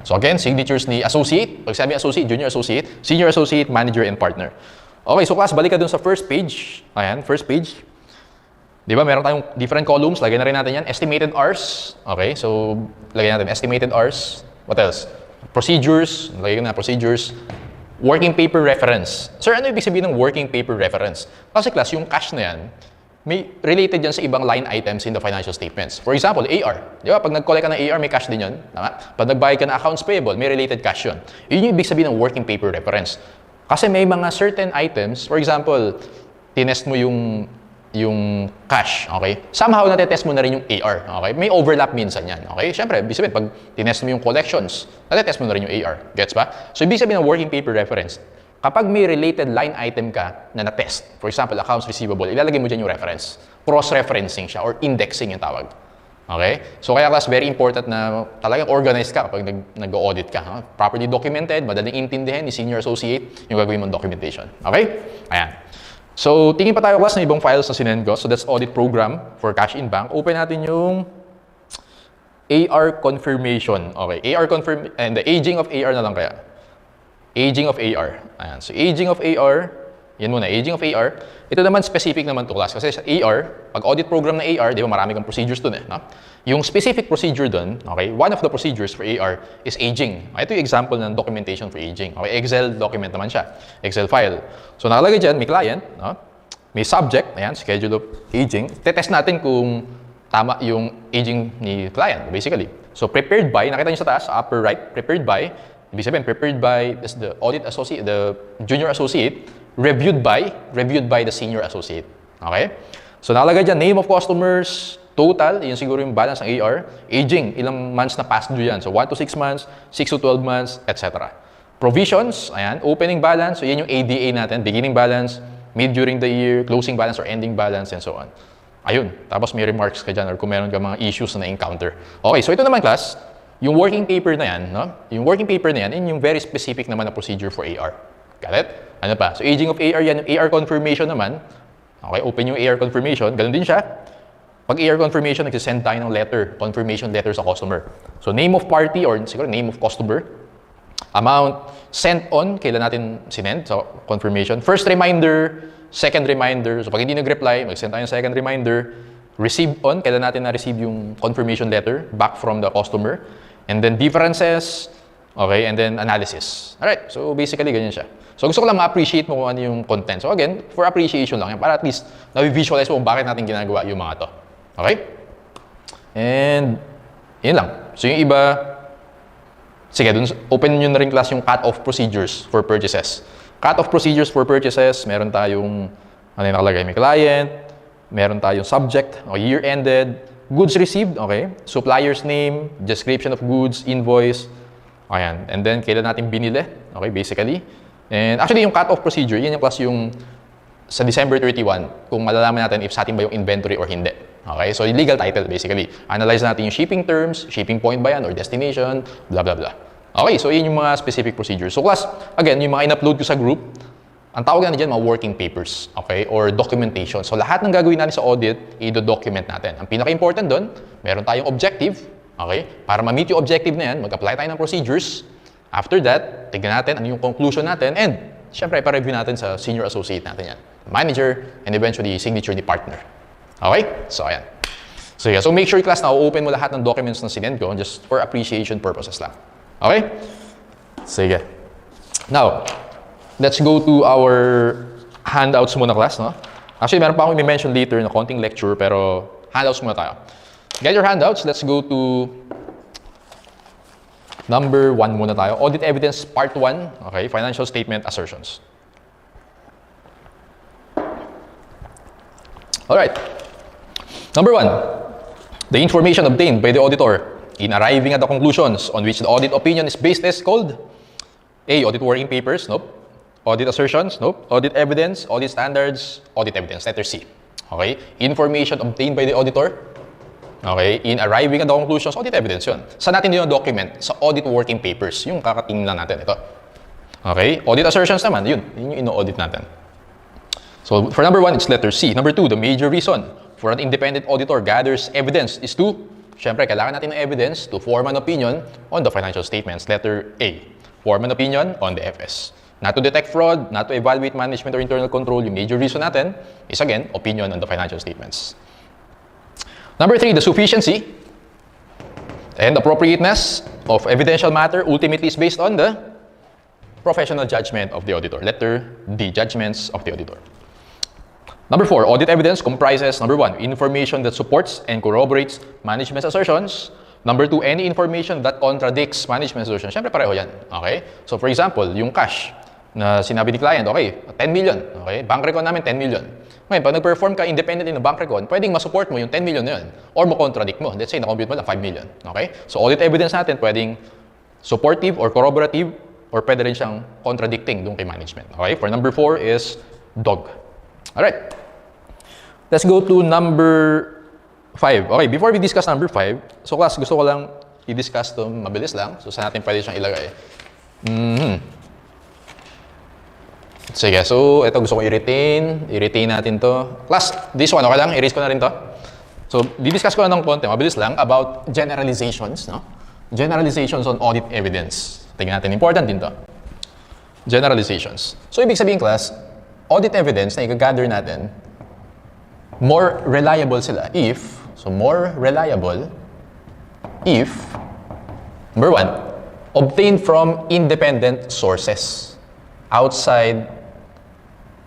So, again, signatures ni associate. Pag sabi associate, junior associate, senior associate, manager, and partner. Okay, so class, balik ka dun sa first page. Ayan, first page. Di ba, meron tayong different columns. Lagay na rin natin yan. Estimated hours. Okay, so, lagay natin estimated hours. What else? Procedures. Lagay ko na procedures. Working paper reference. Sir, ano ibig sabihin ng working paper reference? Kasi class, yung cash na yan, may related yan sa ibang line items in the financial statements. For example, AR. Di ba? Pag nag-collect ka ng AR, may cash din yun. Tama? Pag nag-buy ka ng accounts payable, may related cash yun. Yun yung ibig sabihin ng working paper reference. Kasi may mga certain items, for example, tinest mo yung cash, okay? Somehow natetest mo na rin yung AR, okay? May overlap minsan yan, okay? Siyempre, ibig sabihin, pag tinest mo yung collections, natetest mo na rin yung AR. Gets ba? So, ibig sabihin ng working paper reference, kapag may related line item ka na na-test, for example, accounts receivable, ilalagay mo dyan yung reference. Cross-referencing siya or indexing yung tawag. Okay? So kaya class, very important na talagang organized ka kapag nag-audit ka. Huh? Properly documented, madaling intindihin ni senior associate yung gagawin mong documentation. Okay? Ayan. So tingin pa tayo class ng ibang files na sinend ko. So that's audit program for cash in bank. Open natin yung AR confirmation. Okay, AR confirm and the aging of AR na lang kaya. Aging of AR. Ayan. So, aging of AR, yan muna, aging of AR. Ito naman specific naman to class. Kasi sa AR, pag audit program na AR, di ba marami kang procedures dun no? Yung specific procedure dun, okay, one of the procedures for AR is aging. Ito yung example ng documentation for aging. Okay, Excel document naman siya. Excel file. So, nakalagay dyan, may client, no? May subject, ayan, schedule of aging. Tetest natin kung tama yung aging ni client, basically. So, prepared by, nakita nyo sa taas, upper right, prepared by, ibig sabihin, prepared by the audit associate, the junior associate, reviewed by the senior associate. Okay? So, nakalagay dyan, name of customers, total, yun siguro yung balance ng AR, aging, ilang months na past due yan. So, 1 to 6 months, 6 to 12 months, etc. Provisions, ayan, opening balance, so yan yung ADA natin, beginning balance, mid during the year, closing balance or ending balance, and so on. Ayun, tapos may remarks ka dyan or kung meron ka mga issues na encounter. Okay, so ito naman class, yung working paper na yan, no? Yung working paper na yan, yun yung very specific naman na procedure for AR. Got it? Ano pa? So, aging of AR yan, yung AR confirmation naman. Okay, open yung AR confirmation. Ganun din siya. Pag AR confirmation, nagsisend tayo ng letter, confirmation letter sa customer. So, name of party or siguro name of customer. Amount sent on, kailan natin sinend. So, confirmation. First reminder, second reminder. So, pag hindi nag-reply, mag-send tayo ng second reminder. Receive on, kailan natin na-receive yung confirmation letter back from the customer. And then differences, okay, and then analysis. Alright, so basically ganyan siya. So gusto ko lang ma-appreciate mo kung ano yung content. So again, for appreciation lang yan, para at least na-visualize mo kung bakit natin ginagawa yung mga to. Okay? And, yun lang. So yung iba, sige, dun, open nyo na rin class yung cut-off procedures for purchases. Cut-off procedures for purchases, meron tayong, ano yung nakalagay, may client, meron tayong subject, o year-ended, goods received, okay, supplier's name, description of goods, invoice, Ayan. And then, kailan natin binili? Okay, basically. And actually, yung cut-off procedure, yan yung class yung sa December 31, kung malalaman natin if sa atin ba yung inventory or hindi. Okay, so yung legal title, basically. Analyze natin yung shipping terms, shipping point ba yan, or destination, blah, blah, blah. Okay, so yun yung mga specific procedures. So class, again, yung mga in-upload ko sa group, ang tawag natin dyan, mga working papers, okay, or documentation. So lahat ng gagawin natin sa audit, i-document natin. Ang pinaka-important doon, meron tayong objective, okay, para ma-meet yung objective na yan, mag-apply tayo ng procedures. After that, tignan natin ano yung conclusion natin, and syempre, pa-review natin sa senior associate natin yan, manager, and eventually signature ni partner. Okay? So ayan. So yeah, so make sure class na open mo lahat ng documents na sinend ko just for appreciation purposes lang. Okay? Sige. Now, let's go to our handouts muna class, no? Actually, meron pa akong i-mention later na konting lecture, pero handouts muna tayo. Get your handouts. Let's go to number 1 muna tayo. Audit evidence part 1. Okay, financial statement assertions. Alright. Number 1. The information obtained by the auditor in arriving at the conclusions on which the audit opinion is based is called A. Audit working papers. Nope. Audit assertions, nope. Audit evidence, audit standards, audit evidence, letter C. Okay? Information obtained by the auditor. Okay? In arriving at the conclusions, audit evidence yun. Saan natin yung document? Sa audit working papers. Yung kakatingin lang natin. Ito. Okay? Audit assertions naman, yun. Yun yung ino-audit natin. So, for number 1, it's letter C. Number 2, the major reason for an independent auditor gathers evidence is to, syempre, kailangan natin ng evidence to form an opinion on the financial statements. Letter A. Form an opinion on the FS. Not to detect fraud, not to evaluate management or internal control. Yung major reason natin is, again, opinion on the financial statements. Number 3, the sufficiency and appropriateness of evidential matter ultimately is based on the professional judgment of the auditor. Letter D, judgments of the auditor. Number 4, audit evidence comprises, number 1, information that supports and corroborates management's assertions. Number 2, any information that contradicts management's assertions. Siyempre, pareho yan. Okay? So, for example, yung cash na sinabi ni client, okay, 10 million. Okay? Bank recon namin, 10 million. Ngayon, pag nag-perform ka independently ng bank recon, pwedeng ma-support mo yung 10 million na yun. Or mo-contradict mo. Let's say, na-compute mo lang 5 million. Okay? So, audit evidence natin, pwedeng supportive or corroborative or pwede rin siyang contradicting doon kay management. Okay? For number 4 is dog. Alright. Let's go to number 5. Okay, before we discuss number 5, so class, gusto ko lang i-discuss ito mabilis lang. So, saan natin pwede siyang ilagay? Sige, so ito gusto ko i-retain. I-retain natin to. Class, this one, okay lang? I-erase ko na rin to. So, di-discuss ko na ng konti, mabilis lang, about generalizations, no? Generalizations on audit evidence. Tingnan natin, important din to. Generalizations. So, ibig sabihin, class, audit evidence na i-gather natin, more reliable sila if, so more reliable if, number 1, obtained from independent sources outside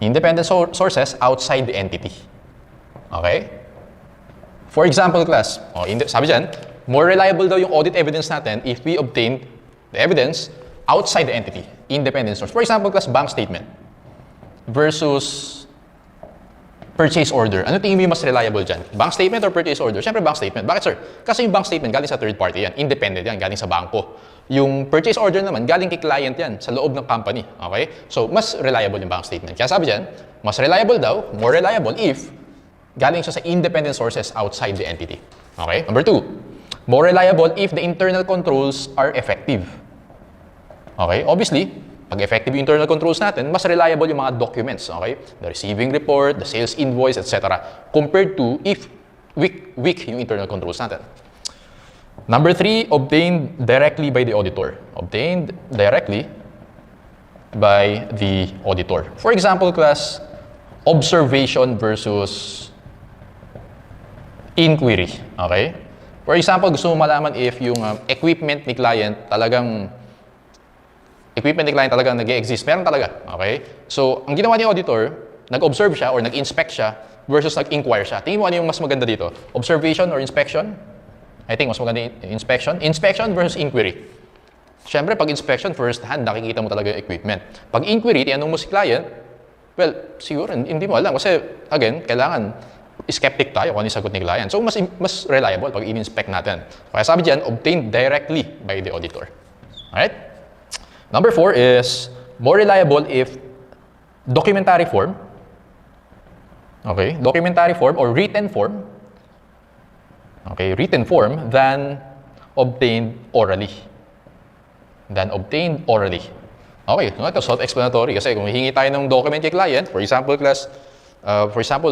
the entity. Okay? For example, class, sabi dyan, more reliable daw yung audit evidence natin if we obtained the evidence outside the entity, independent source. For example, class, bank statement versus purchase order. Ano tingin mo yung mas reliable dyan? Bank statement or purchase order? Siyempre, bank statement. Bakit, sir? Kasi yung bank statement galing sa third party yan. Independent yan, galing sa bangko. Yung purchase order naman, galing kay client yan, sa loob ng company. Okay? So, mas reliable yung bank statement. Kaya sabi dyan, mas reliable daw, more reliable if galing siya sa independent sources outside the entity. Okay? Number 2, more reliable if the internal controls are effective. Okay? Obviously, pag effective yung internal controls natin, mas reliable yung mga documents, okay? The receiving report, the sales invoice, etc. Compared to if weak yung internal controls natin. Number 3, obtained directly by the auditor. Obtained directly by the auditor. For example, class, observation versus inquiry, okay? For example, gusto mo malaman if yung equipment ni client talagang nag-e-exist. Meron talaga. Okay? So, ang ginawa ni auditor, nag-observe siya or nag-inspect siya versus nag-inquire siya. Tingin mo ano yung mas maganda dito? Observation or inspection? I think mas maganda inspection. Inspection versus inquiry. Siyempre, pag inspection, first hand, nakikita mo talaga yung equipment. Pag inquiry, tinanong mo si client, well, siguro, hindi mo alam. Kasi, again, kailangan skeptic tayo kung ano yung sagot ni client. So, mas reliable pag in-inspect natin. Kaya sabi dyan, obtained directly by the auditor. Alright? Number 4 is more reliable if documentary form, okay, documentary form or written form, okay, written form than obtained orally. Okay, no, ito self-explanatory kasi kung hihingi tayo ng document kay client, for example,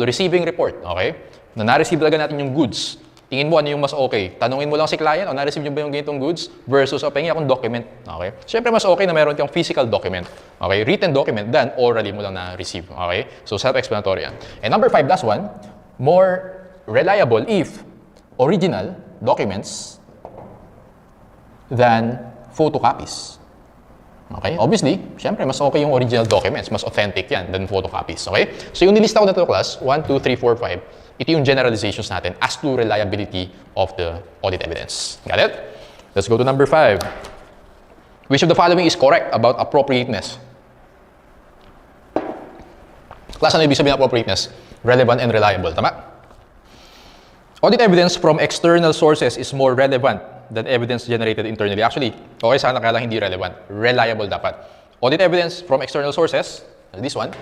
receiving report, okay? Na na-receive talaga natin yung goods. Tingin mo ano yung mas okay. Tanungin mo lang si client, na-receive nyo ba yung ganitong goods versus pahingi akong document, okay? Siyempre, mas okay na meron kang physical document, okay? Written document than orally mo lang na-receive, okay? So, self-explanatory yan. And number 5, last one, more reliable if original documents than photocopies. Okay? Obviously, syempre, mas okay yung original documents. Mas authentic yan than photocopies. Okay? So, yung nilista ko na ito, class, 1, 2, 3, 4, 5, ito yung generalizations natin as to reliability of the audit evidence. Got it? Let's go to number 5. Which of the following is correct about appropriateness? Class, ano ibig sabihin ng appropriateness? Relevant and reliable. Tama? Audit evidence from external sources is more relevant than evidence generated internally. Actually, okay sana kaya lang hindi relevant. Reliable dapat. Audit evidence from external sources, this one,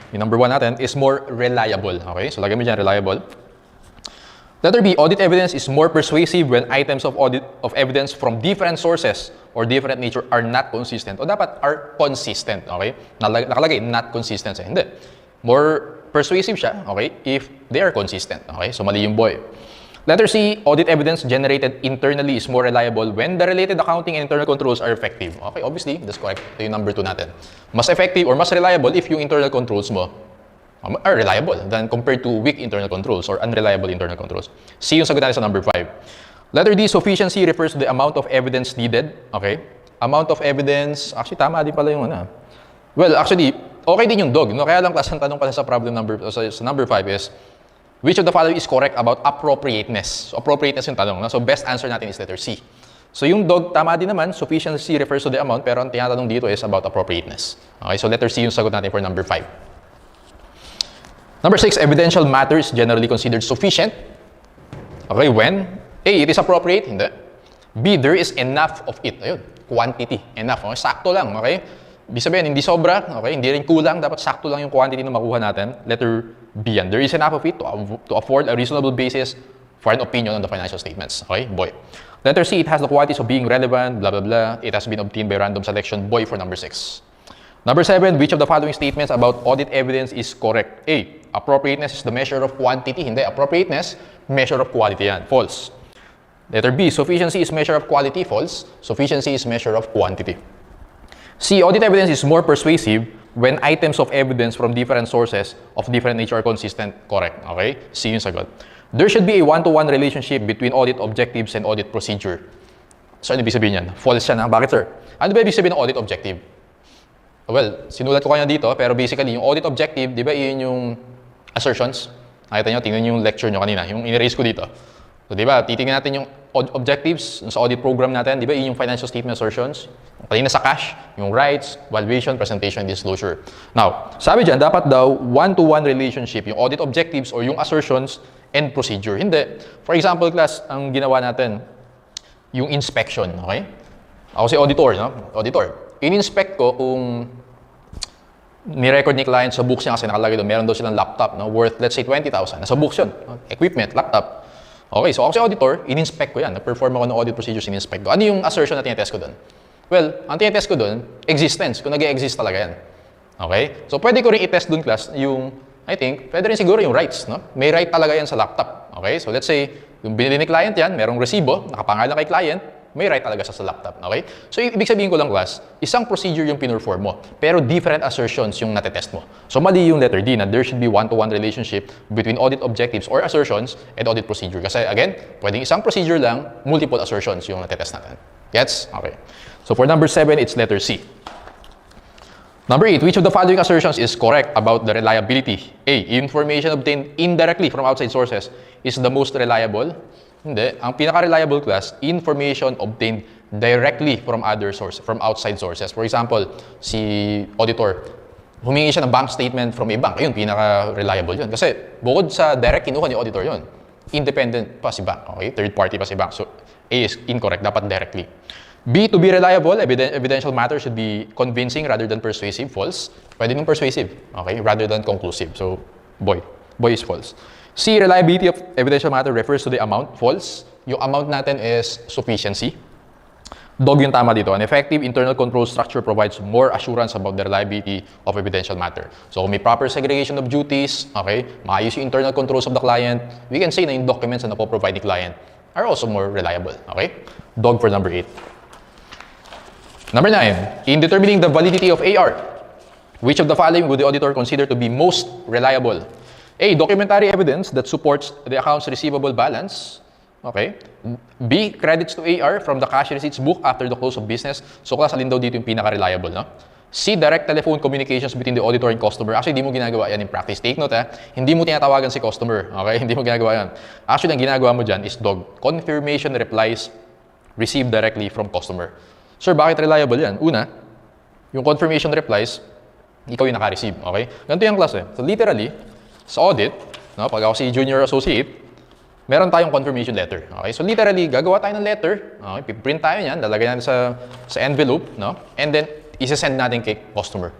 yung number 1 natin, is more reliable. Okay? So, lagyan mo dyan, reliable. Letter B, audit evidence is more persuasive when items of evidence from different sources or different nature are not consistent. O dapat are consistent. Okay? Nakalagay, not consistent. Hindi. More persuasive siya, okay, if they are consistent. Okay? So, mali yung boy. Letter C, audit evidence generated internally is more reliable when the related accounting and internal controls are effective. Okay, obviously, that's correct. Ito yung number 2 natin. Mas effective or mas reliable if yung internal controls mo are reliable than compared to weak internal controls or unreliable internal controls. C yung sagot natin sa number 5. Letter D, sufficiency refers to the amount of evidence needed. Okay? Amount of evidence, actually tama din pala yung ano. Well, actually, okay din yung dog. No? Kaya lang class, ang tanong pala sa problem sa number 5 is, which of the following is correct about appropriateness? So, appropriateness yung tanong. No? So, best answer natin is letter C. So, yung dog, tama din naman. Sufficiency refers to the amount, pero ang tinatanong dito is about appropriateness. Okay, so letter C yung sagot natin for number 5. Number 6, evidential matter is generally considered sufficient. Okay, when? A, it is appropriate. Hindi. B, there is enough of it. Ayun, quantity. Enough. Okay, sakto lang. Okay? Ibig sabihin, hindi sobra, okay? Hindi rin kulang, dapat sakto lang yung quantity na makuha natin. Letter B yan. There is enough of it to afford a reasonable basis for an opinion on the financial statements. Okay? Boy. Letter C, it has the qualities of being relevant, blah, blah, blah. It has been obtained by random selection. Boy for number 6. Number 7, which of the following statements about audit evidence is correct? A, appropriateness is the measure of quantity. Hindi. Appropriateness, measure of quality yan. False. Letter B, sufficiency is measure of quality. False. Sufficiency is measure of quantity. C, audit evidence is more persuasive when items of evidence from different sources of different nature are consistent. Correct. Okay? C yung sagot. There should be a one-to-one relationship between audit objectives and audit procedure. So, ano ibig sabihin yan? False siya na. Bakit, sir? Ano ba ibig sabihin ng audit objective? Well, sinulat ko kanya dito, pero basically, yung audit objective, di ba yun yung assertions? Nakita nyo, tingnan nyo yung lecture nyo kanina, yung in-erase ko dito. So, di ba, titingnan natin yung objectives sa audit program natin, di ba, yun yung financial statement assertions. Kanina sa cash, yung rights, valuation, presentation, disclosure. Now, sabi dyan, dapat daw one-to-one relationship, yung audit objectives or yung assertions and procedure. Hindi. For example, class, ang ginawa natin, yung inspection, okay? Ako si auditor, no? Auditor. In-inspect ko kung ni-record ni client sa books niya kasi nakalagay doon, meron daw silang laptop, no? Worth, let's say, 20,000. Nasa books yun. Equipment, laptop. Okay, so ako si auditor, in-inspect ko yan. Nag-perform ako ng audit procedures, in-inspect ko. Ano yung assertion na tinetest ko doon? Well, ang tinetest ko doon, existence. Kung nag-exist talaga yan. Okay? So, pwede ko rin i-test doon, class, yung, I think, pwede rin siguro yung rights, no? May right talaga yan sa laptop. Okay? So, let's say, yung binili ni client yan, merong resibo, nakapangalan kay client, may right talaga siya sa laptop. Okay? So, ibig sabihin ko lang, class, isang procedure yung pinorform mo, pero different assertions yung natetest mo. So, mali yung letter D na there should be one-to-one relationship between audit objectives or assertions and audit procedure. Kasi, again, pwedeng isang procedure lang, multiple assertions yung natetest natin. Gets? Okay. So, for number 7, it's letter C. Number 8, which of the following assertions is correct about the reliability? A, information obtained indirectly from outside sources is the most reliable. Hindi. Ang pinaka-reliable, class, information obtained directly from other sources, from outside sources. For example, si auditor, humingi siya ng bank statement from a bank. Ayun, pinaka-reliable yun. Kasi bukod sa direct kinuha ni auditor yun, independent pa si bank. Okay? Third party pa si bank. So, A is incorrect. Dapat directly. B, to be reliable, evidential matter should be convincing rather than persuasive. False. Pwede nung persuasive, okay, rather than conclusive. So, boy is false. C, reliability of evidential matter refers to the amount. False. Yung amount natin is sufficiency. Dog yung tama dito. An effective internal control structure provides more assurance about the reliability of evidential matter. So, kung may proper segregation of duties, okay, maayos yung internal controls of the client, we can say na yung documents na napoprovide ni client are also more reliable. Okay? Dog for number 8. Number 9. In determining the validity of AR, which of the following would the auditor consider to be most reliable? A, documentary evidence that supports the account's receivable balance. Okay. B, credits to AR from the cash receipts book after the close of business. So, class, alin daw dito yung pinaka-reliable, no? C, direct telephone communications between the auditor and customer. Actually, hindi mo ginagawa yan in practice. Take note, ha? Hindi mo tinatawagan si customer. Okay? Hindi mo ginagawa yan. Actually, ang ginagawa mo dyan is dog. Confirmation replies received directly from customer. Sir, bakit reliable yan? Una, yung confirmation replies, ikaw yung naka-receive. Okay? Ganito yung class, eh. So, literally, sa audit, no, pag ako si junior associate, meron tayong confirmation letter. Okay? So literally, gagawa tayo ng letter. Okay? Piprint tayo niyan, lalagay natin sa envelope, no? And then, isa-send natin kay customer.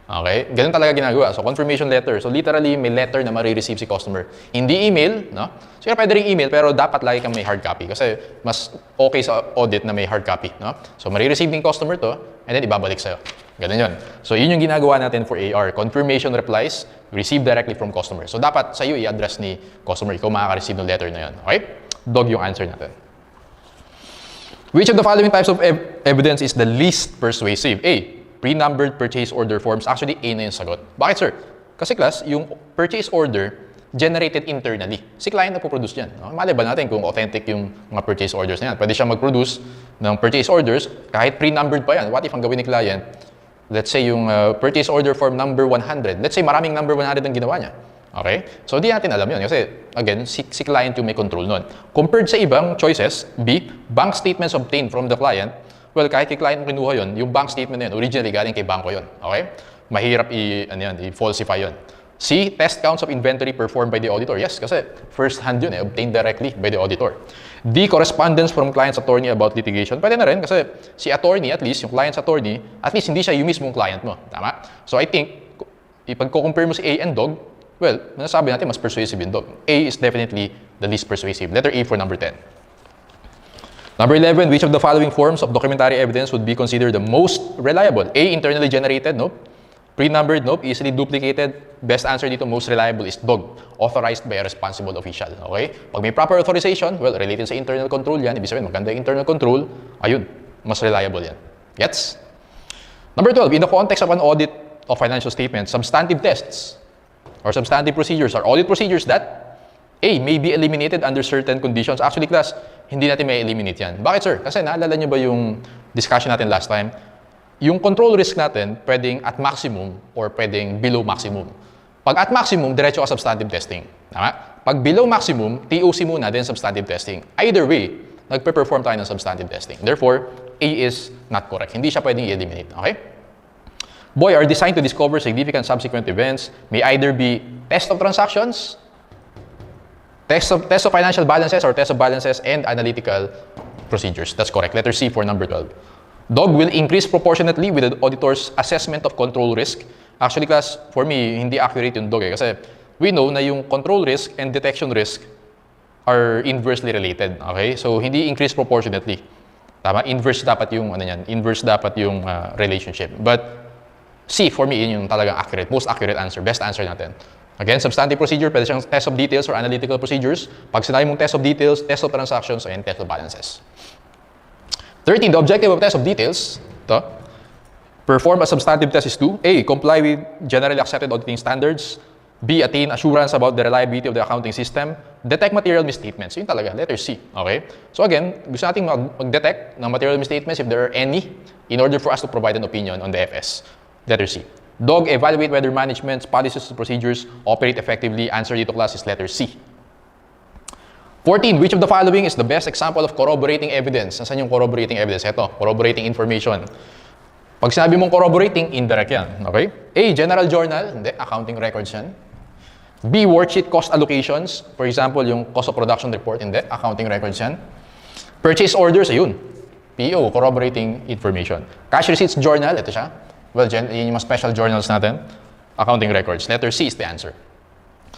Okay? Ganun talaga ginagawa. So confirmation letter. So literally, may letter na marireceive si customer. Hindi email, no? So pwede rin email, pero dapat lagi kang may hard copy. Kasi mas okay sa audit na may hard copy, no? So marireceive ng customer to, and then ibabalik sa'yo. Ganun yun. So yun yung ginagawa natin for AR. Confirmation replies received directly from customer. So dapat sa'yo i-address ni customer. Ikaw makaka-receive ng letter na yun. Okay? Dog yung answer natin. Which of the following types of evidence is the least persuasive? A, pre-numbered purchase order forms. Actually, A na yung sagot. Bakit, sir? Kasi class, yung purchase order generated internally. Si client na po-produce yan. No? Mali ba natin kung authentic yung mga purchase orders na yan? Pwede siya mag-produce ng purchase orders kahit pre-numbered pa yan. What if ang gawin ni client, let's say yung purchase order form number 100. Let's say maraming number 100 ang ginawa niya. Okay? So, di natin alam yun. Kasi, again, si client yung may control nun. Compared sa ibang choices, B, bank statements obtained from the client. Well, kahit kay client mo kinuha yun, yung bank statement na yun, originally galing kay banko yun. Okay? Mahirap i-falsify yun. C, test counts of inventory performed by the auditor. Yes, kasi first hand yun obtained directly by the auditor. D, correspondence from client's attorney about litigation. Pwede na rin kasi si attorney, at least, yung client's attorney, at least hindi siya yung mismong client mo. Tama? So I think, ipag-compare mo si A and dog, well, nasabi natin mas persuasive yung dog. A is definitely the least persuasive. Letter A for number 10. Number 11, which of the following forms of documentary evidence would be considered the most reliable? A, internally generated, nope. Pre-numbered, nope. Easily duplicated. Best answer dito, most reliable is dog. Authorized by a responsible official. Okay? Pag may proper authorization, well, related sa internal control yan. Ibig sabihin, maganda yung internal control. Ayun, mas reliable yan. Gets? Number 12, in the context of an audit of financial statements, substantive tests or substantive procedures are audit procedures that A, may be eliminated under certain conditions. Actually, class, hindi natin may eliminate yan. Bakit, sir? Kasi naalala niyo ba yung discussion natin last time? Yung control risk natin, pwedeng at maximum or pwedeng below maximum. Pag at maximum, diretso ka substantive testing. Tama? Pag below maximum, TOC muna, then substantive testing. Either way, nagpe-perform tayo ng substantive testing. Therefore, A is not correct. Hindi siya pwedeng i-eliminate. Okay? Boy are designed to discover significant subsequent events. May either be test of transactions, test of financial balances, or test of balances and analytical procedures. That's correct. Letter C for number 12. Dog will increase proportionately with the auditor's assessment of control risk. Actually, class, for me, hindi accurate yung dog eh. Kasi we know na yung control risk and detection risk are inversely related. Okay? So, hindi increase proportionately. Tama? Inverse dapat yung, inverse dapat yung relationship. But C, for me, yun yung talagang accurate. Most accurate answer. Best answer natin. Again, substantive procedure, pwede siyang test of details or analytical procedures. Pag sinabi mong test of details, test of transactions, and test of balances. 13, the objective of test of details, to perform a substantive test is to A, comply with generally accepted auditing standards. B, attain assurance about the reliability of the accounting system. Detect material misstatements. Yun talaga, letter C. Okay? So again, gusto natin mag-detect ng material misstatements if there are any in order for us to provide an opinion on the FS. Letter C. Dog, evaluate whether management's policies and procedures operate effectively. Answer dito class is letter C. 14, which of the following is the best example of corroborating evidence? Nasaan yung corroborating evidence? Ito, corroborating information. Pag sinabi mong corroborating, indirect yan. Okay? A, general journal. Hindi, accounting records yan. B, worksheet cost allocations. For example, yung cost of production report. Hindi, accounting records yan. Purchase orders, ayun. PO, corroborating information. Cash receipts journal, ito siya. Well, yun yung mga special journals natin. Accounting records. Letter C is the answer.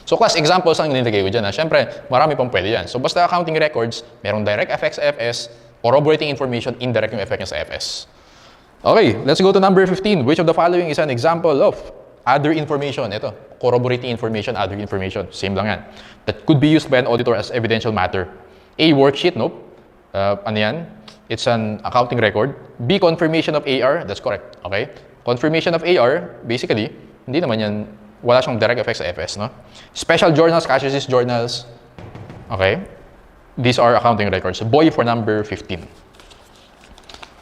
So class, examples ang nilagay ko dyan. Siyempre, marami pang pwede yan. So basta accounting records, merong direct effects sa FS, corroborating information, indirect yung effect niya sa FS. Okay, let's go to number 15. Which of the following is an example of other information? Ito, corroborating information, other information. Same lang yan. That could be used by an auditor as evidential matter. A, worksheet, nope. Ano yan? It's an accounting record. B, confirmation of AR. That's correct. Okay? Confirmation of AR, basically, hindi naman yan, wala siyang direct effects sa FS, no? Special journals, cash receipts journals. Okay? These are accounting records. Boy for number 15.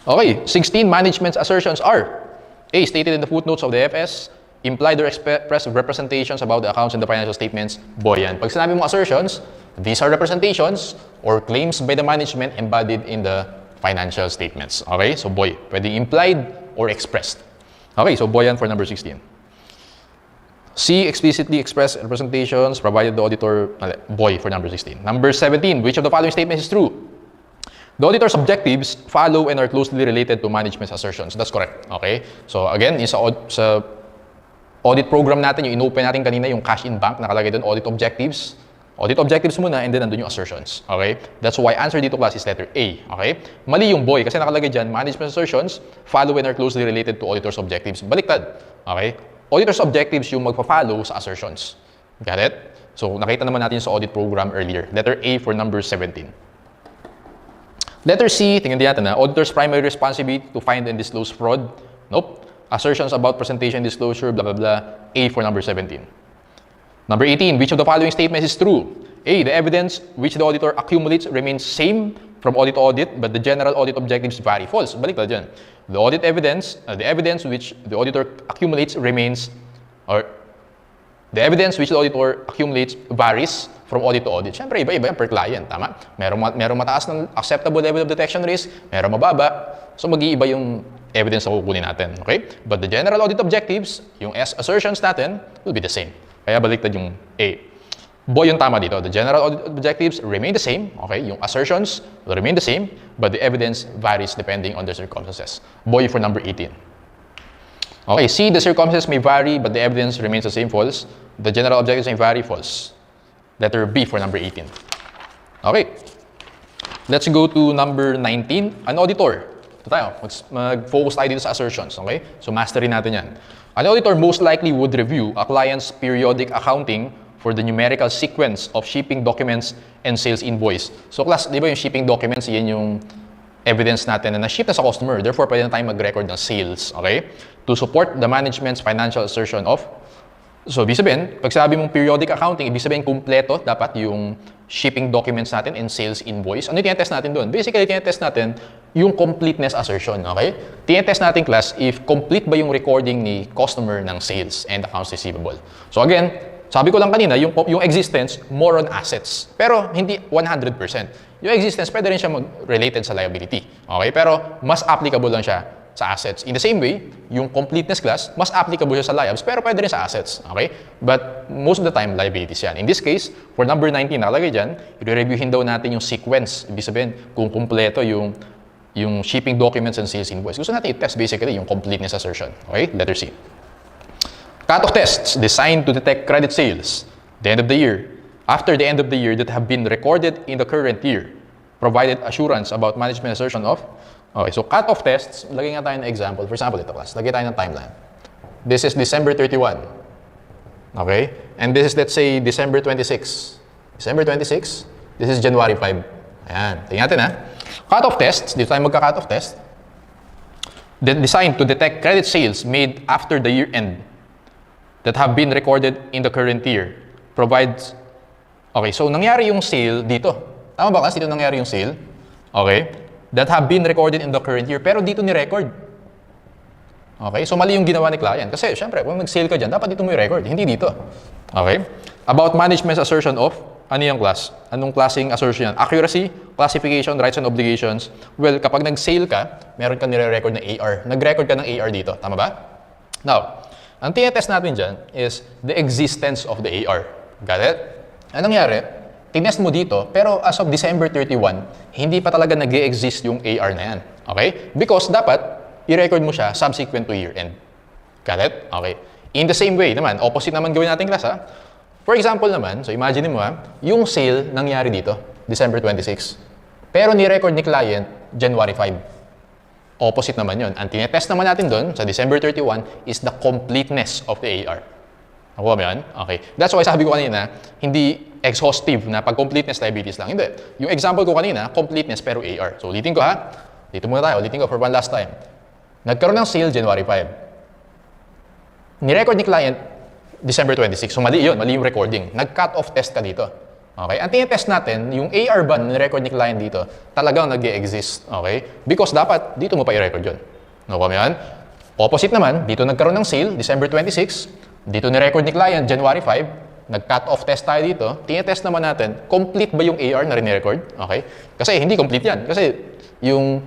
Okay, 16 management's assertions are A, stated in the footnotes of the FS, implied or expressed representations about the accounts and the financial statements. Boy yan. Pag sinabi mo assertions, these are representations or claims by the management embodied in the financial statements. Okay, so boy, pwedeng implied or expressed. Okay, so boy yan for number 16. C, explicitly expressed representations provided the auditor, boy for number 16. Number 17, which of the following statements is true? The auditor's objectives follow and are closely related to management's assertions. That's correct. Okay? So again, sa audit program natin, yung inopen natin kanina, yung cash in bank, nakalagay doon audit objectives. Audit objectives muna and then nandun yung assertions. Okay? That's why answer dito class is letter A. Okay? Mali yung boy kasi nakalagay dyan, management's assertions follow and are closely related to auditor's objectives. Baliktad. Okay? Auditor's objectives yung magpa-follow sa assertions. Got it? So nakita naman natin sa audit program earlier. Letter A for number 17. Letter C, tingnan din natin na, auditor's primary responsibility to find and disclose fraud. Nope. Assertions about presentation and disclosure, blah, blah, blah. A for number 17. Number 18, which of the following statements is true? A, the evidence which the auditor accumulates remains same from audit to audit, but the general audit objectives vary. False. Baliktad dyan. The audit evidence, the evidence which the auditor accumulates remains, or the evidence which the auditor accumulates varies from audit to audit. Siyempre, iba-iba yan per client, tama? Merong mataas ng acceptable level of detection risk, merong mababa. So, mag-iiba yung evidence na kukunin natin, okay? But the general audit objectives, yung assertions natin, will be the same. Kaya baliktad yung A. Boy yung tama dito. The general audit objectives remain the same, okay? Yung assertions will remain the same, but the evidence varies depending on the circumstances. Boy for number 18. Okay, C, the circumstances may vary, but the evidence remains the same. False. The general objectives may vary. False. Letter B for number 18. Okay. Let's go to number 19. An auditor. Ito tayo. Mag-focus tayo dito sa assertions. Okay? So, mastery natin yan. An auditor most likely would review a client's periodic accounting for the numerical sequence of shipping documents and sales invoice. So, class, di ba yung shipping documents, yan yung evidence natin na na-ship na sa customer. Therefore, pwede na tayong mag-record ng sales. Okay? To support the management's financial assertion of. So, ibig sabihin, pag sabi mong periodic accounting, ibig sabihin kumpleto dapat yung shipping documents natin and sales invoice. Ano yung tinetest natin doon? Basically, tinetest natin yung completeness assertion. Okay? Tinetest natin, class, if complete ba yung recording ni customer ng sales and accounts receivable. So, again, sabi ko lang kanina, yung existence, more on assets. Pero, hindi 100%. Yung existence, pwede rin siya related sa liability. Okay? Pero, mas applicable lang siya sa assets. In the same way, yung completeness class, mas applicable siya sa liabilities, pero pwede rin sa assets. Okay? But most of the time, liabilities yan. In this case, for number 19, nakalagay dyan, i-reviewin daw natin yung sequence. Ibig sabihin, kung kumpleto yung shipping documents and sales invoice. Gusto natin i-test basically yung completeness assertion. Okay? Letter C. Cut-off tests designed to detect credit sales, the end of the year, after the end of the year that have been recorded in the current year, provided assurance about management assertion of. Okay, so cut-off tests, lagay nga tayo ng example. For example, ito class, lagay tayo ng timeline. This is December 31. Okay? And this is, let's say, December 26. December 26, this is January 5. Ayan, tingnan natin ha. Cut-off tests, dito tayo magka-cut-off test. Designed to detect credit sales made after the year end that have been recorded in the current year. Provides, okay, so nangyari yung sale dito. Tama ba class? Dito nangyari yung sale. Okay? That have been recorded in the current year. Pero dito ni-record. Okay? So, mali yung ginawa ni client. Kasi, syempre, kung nag-sale ka dyan, dapat dito mo i-record. Hindi dito. Okay? About management's assertion of, ano yung class? Anong klaseng assertion yan? Accuracy, classification, rights and obligations. Well, kapag nag-sale ka, meron ka nire-record na AR. Nag-record ka ng AR dito. Tama ba? Now, ang tinetest natin dyan is the existence of the AR. Got it? Anong nangyari? tinest mo dito, pero as of December 31, hindi pa talaga nag-e-exist yung AR na yan. Okay? Because dapat, i-record mo siya subsequent to year-end. Got it? Okay. In the same way naman, opposite naman gawin natin class ha. For example naman, so imagine mo ha, yung sale nangyari dito, December 26. Pero ni-record ni client, January 5. Opposite naman yun. Ang tinetest naman natin doon sa December 31 is the completeness of the AR. Nakuha mo yun? Okay. That's why sabi ko kanina, hindi exhaustive na pag completeness liabilities lang. Hindi. Yung example ko kanina, completeness pero AR. So ulitin ko ha. Dito muna tayo. Ulitin ko for one last time. Nagkaroon ng sale January 5. Ni-record ni client December 26. So mali yun. Mali yung recording. Nag-cut off test ka dito. Okay? Ang tinetest natin, yung AR ban na ni-record ni client dito, talagang nag-e-exist. Okay? Because dapat, dito mo pa i-record yun. Nakuha mo yan? Opposite naman, dito nagkaroon ng sale December 26. Dito ni-record ni client January 5. Nag-cut off test tayo dito. Tinetest naman natin, complete ba yung AR na rin-record? Okay? Kasi hindi complete yan. Kasi yung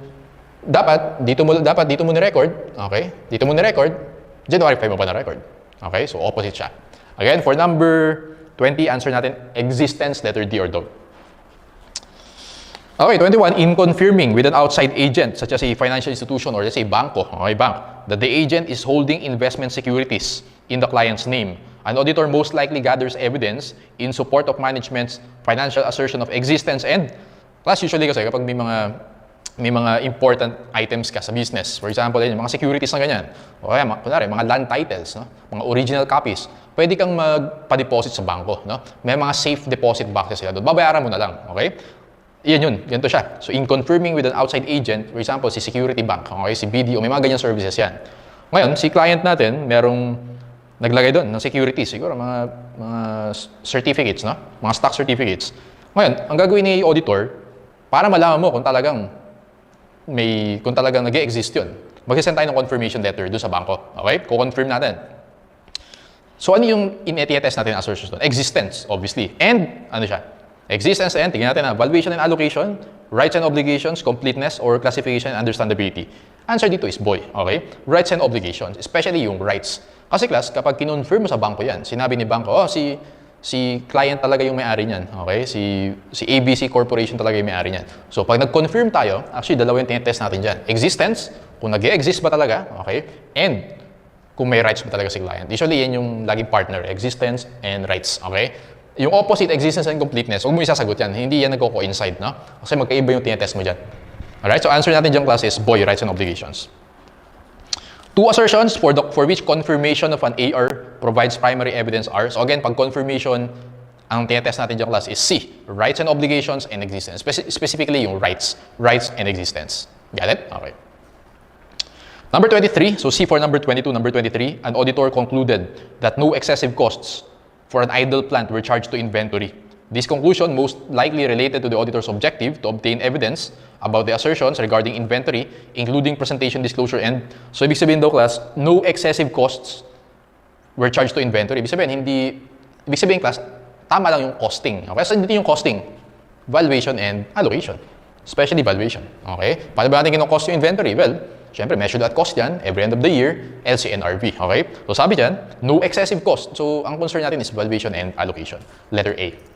dapat dito mo ni-record, okay? Dito mo ni-record, January 5 mo pa na-record. Okay? So opposite siya. Again, for number 20, answer natin existence, letter D or don't. Okay, 21, in confirming with an outside agent such as a financial institution or let's say banko, okay, bank, that the agent is holding investment securities in the client's name. An auditor most likely gathers evidence in support of management's financial assertion of existence and plus usually kasi kapag may mga important items ka sa business. For example, yung mga securities na ganyan. O kaya, kunwari, mga land titles, no? Mga original copies. Pwede kang magpa-deposit sa bangko. No? May mga safe deposit boxes sila doon. Babayaran mo na lang. Okay? Iyan yun. Ganito siya. So, in confirming with an outside agent, for example, si Security Bank, okay, si BDO, may mga ganyan services yan. Ngayon, si client natin, merong naglagay doon ng securities. Siguro, mga certificates, no? Mga stock certificates. Ngayon, ang gagawin ni auditor, para malaman mo kung talagang nag-e-exist yun. Mag-send tayo ng confirmation letter doon sa bangko. Okay? Ko-confirm natin. So, ano yung in-test natin assertions doon? Existence, obviously. And, ano siya? Existence and, tingnan natin na, valuation and allocation, rights and obligations, completeness, or classification and understandability. Answer dito is boy. Okay? Rights and obligations, especially yung rights. Kasi class, kapag kinonfirm mo sa bangko yan, sinabi ni bangko, si client talaga yung may-ari niyan. Okay? Si ABC Corporation talaga yung may-ari niyan. So, pag nag-confirm tayo, actually, dalawa yung tinetest natin dyan. Existence, kung nag-e-exist ba talaga, okay? And, kung may rights ba talaga si client. Usually, yan yung laging partner, existence and rights. Okay? Yung opposite, existence and completeness, huwag mo isasagot yan. Hindi yan nagko-coincide, no? Kasi magkaiba yung tinetest mo dyan. Alright? So, answer natin dyan, class, is boy, rights and obligations. Two assertions for which confirmation of an AR provides primary evidence are. So again, pag confirmation, ang tinetest natin dyan class is C, rights and obligations and existence. Specifically yung rights and existence. Got it? Okay. Number 23, so C for number 22, number 23, an auditor concluded that no excessive costs for an idle plant were charged to inventory. This conclusion most likely related to the auditor's objective to obtain evidence about the assertions regarding inventory, including presentation, disclosure, and so ibig sabihin daw class, no excessive costs were charged to inventory. Ibig sabihin class, tama lang yung costing. Okay? So hindi yung costing, valuation and allocation. Especially valuation. Okay? Paano ba natin kino-cost yung inventory? Well, syempre, measured at cost yan, every end of the year, LCNRV. Okay? So sabi dyan, no excessive cost. So ang concern natin is valuation and allocation. Letter A.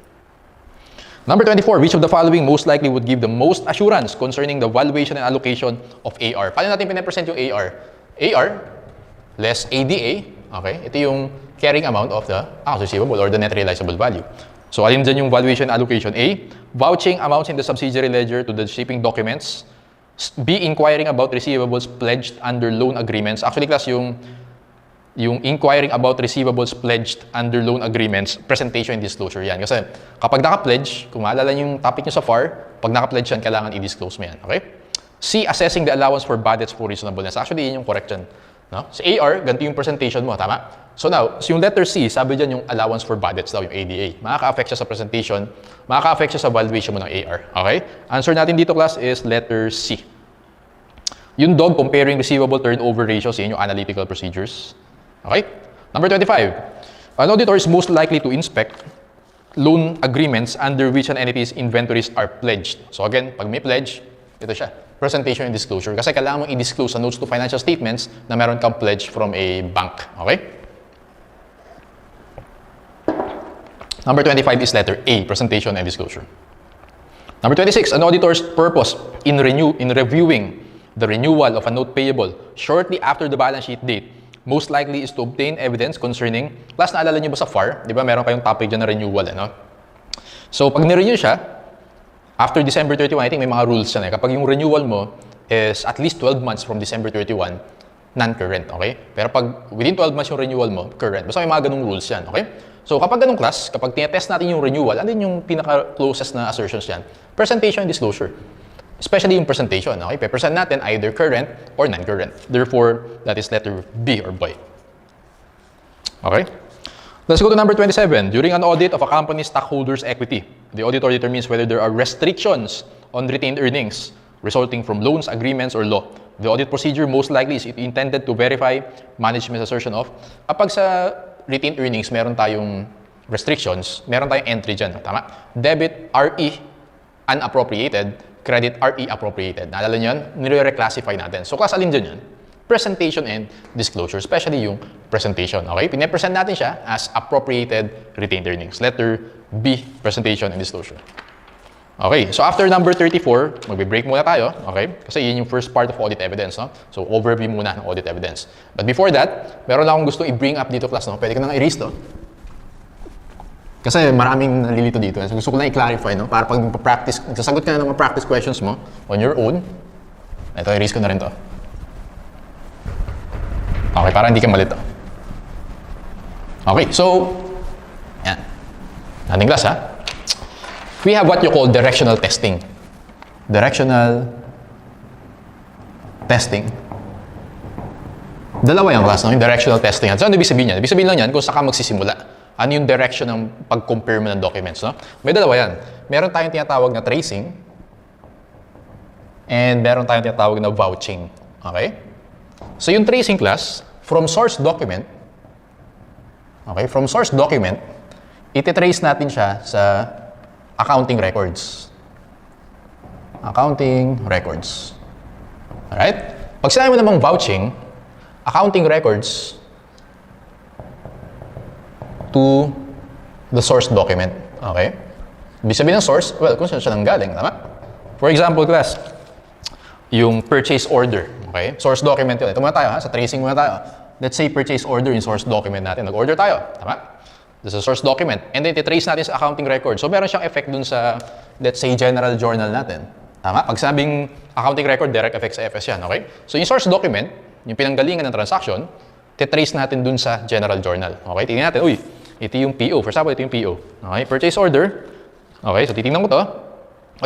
Number 24, which of the following most likely would give the most assurance concerning the valuation and allocation of AR? Paano natin pinapresent yung AR? AR less ADA, okay? Ito yung carrying amount of the accounts receivable or the net realizable value. So, alin dyan yung valuation and allocation? A, vouching amounts in the subsidiary ledger to the shipping documents. B, inquiring about receivables pledged under loan agreements. Actually, class, yung inquiring about receivables pledged under loan agreements, presentation and disclosure yan. Kasi kapag naka-pledge, kung maalala yung topic nyo sa FAR, pag naka-pledge yan, kailangan i-disclose mo yan. Okay? C, assessing the allowance for bad debts for reasonableness. Actually, yun yung correct yan. No? Sa AR, ganito yung presentation mo, tama? So now, yung letter C, sabi dyan yung allowance for bad debts daw, yung ADA. Makaka-affect siya sa presentation, makaka-affect siya sa valuation mo ng AR. Okay? Answer natin dito, class, is letter C. Yung dog, comparing receivable turnover ratios, yun yung analytical procedures. Okay? Number 25. An auditor is most likely to inspect loan agreements under which an entity's inventories are pledged. So again, pag may pledge, ito siya. Presentation and disclosure. Kasi kailangan mong i-disclose sa notes to financial statements na meron kang pledge from a bank. Okay? Number 25 is letter A, presentation and disclosure. Number 26, an auditor's purpose in reviewing the renewal of a note payable shortly after the balance sheet date most likely is to obtain evidence concerning, plus naalala nyo ba sa FAR, di ba meron kayong topic dyan na renewal, ano? So pag nirenew siya, after December 31, I think may mga rules yan eh. Kapag yung renewal mo is at least 12 months from December 31, non-current, okay? Pero pag within 12 months yung renewal mo, current. Basta may mga ganung rules yan, okay? So kapag ganung class, kapag tinetest natin yung renewal, ano yung pinaka-closest na assertions yan? Presentation and disclosure. Especially yung presentation, okay? Pe-present natin either current or non-current. Therefore, that is letter B or boy. Okay? Let's go to number 27. During an audit of a company's stockholders' equity, the auditor determines whether there are restrictions on retained earnings resulting from loans, agreements, or law. The audit procedure most likely is intended to verify management's assertion of kapag sa retained earnings, meron tayong restrictions, meron tayong entry dyan. Tama? Debit, RE, unappropriated, credit, RE, appropriated. Naalala nyo yun? Nire-reclassify natin. So, class alin dyan yun? Presentation and disclosure, especially yung presentation. Okay? Pine-present natin siya as appropriated retained earnings. Letter B, presentation and disclosure. Okay, so after number 34, magbe-break muna tayo, okay? Kasi yun yung first part of audit evidence, no? So, overview muna ng audit evidence. But before that, meron lang akong gusto i-bring up dito, class, no? Pwede ko nang i-erase to. Kasi maraming nalilito dito. So, gusto ko lang i-clarify, no? Para pag practice, nagsasagot ka na ng mga practice questions mo on your own. Ito, i-erase ko na rin to. Okay, para hindi ka malito. Okay, so, yan. Ating class, ha? We have what you call directional testing. Directional testing. Dalawa yung class, no? Yung directional testing. So, ano ibig sabihin yan? Ibig sabihin lang yan kung saan ka magsisimula. Ano yung direction ng pag-compare mo ng documents, no? May dalawa yan. Meron tayong tinatawag na tracing and meron tayong tinatawag na vouching. Okay? So, yung tracing class, from source document, okay, from source document, ititrace natin siya sa accounting records. Accounting records. Alright? Pag sinabi mo namang vouching, accounting records to the source document. Okay? Ibig sabihin ng source, well, kung saan siya nanggaling, tama? For example, class, yung purchase order. Okay? Source document yun. Ito muna tayo, ha? Sa tracing muna tayo. Let's say purchase order yung source document natin. Nag-order tayo, tama? This is a source document. And then, titrace natin sa accounting record. So, meron siyang effect dun sa, let's say, general journal natin. Tama? Pag sabing accounting record, direct effect sa FS yan. Okay? So, yung source document, yung pinanggalingan ng transaction, titrace natin dun sa general journal. Okay? Tingnan natin, uy, ito yung PO. For example, ito yung PO. Okay? Purchase order. Okay? So, titingnan ko to.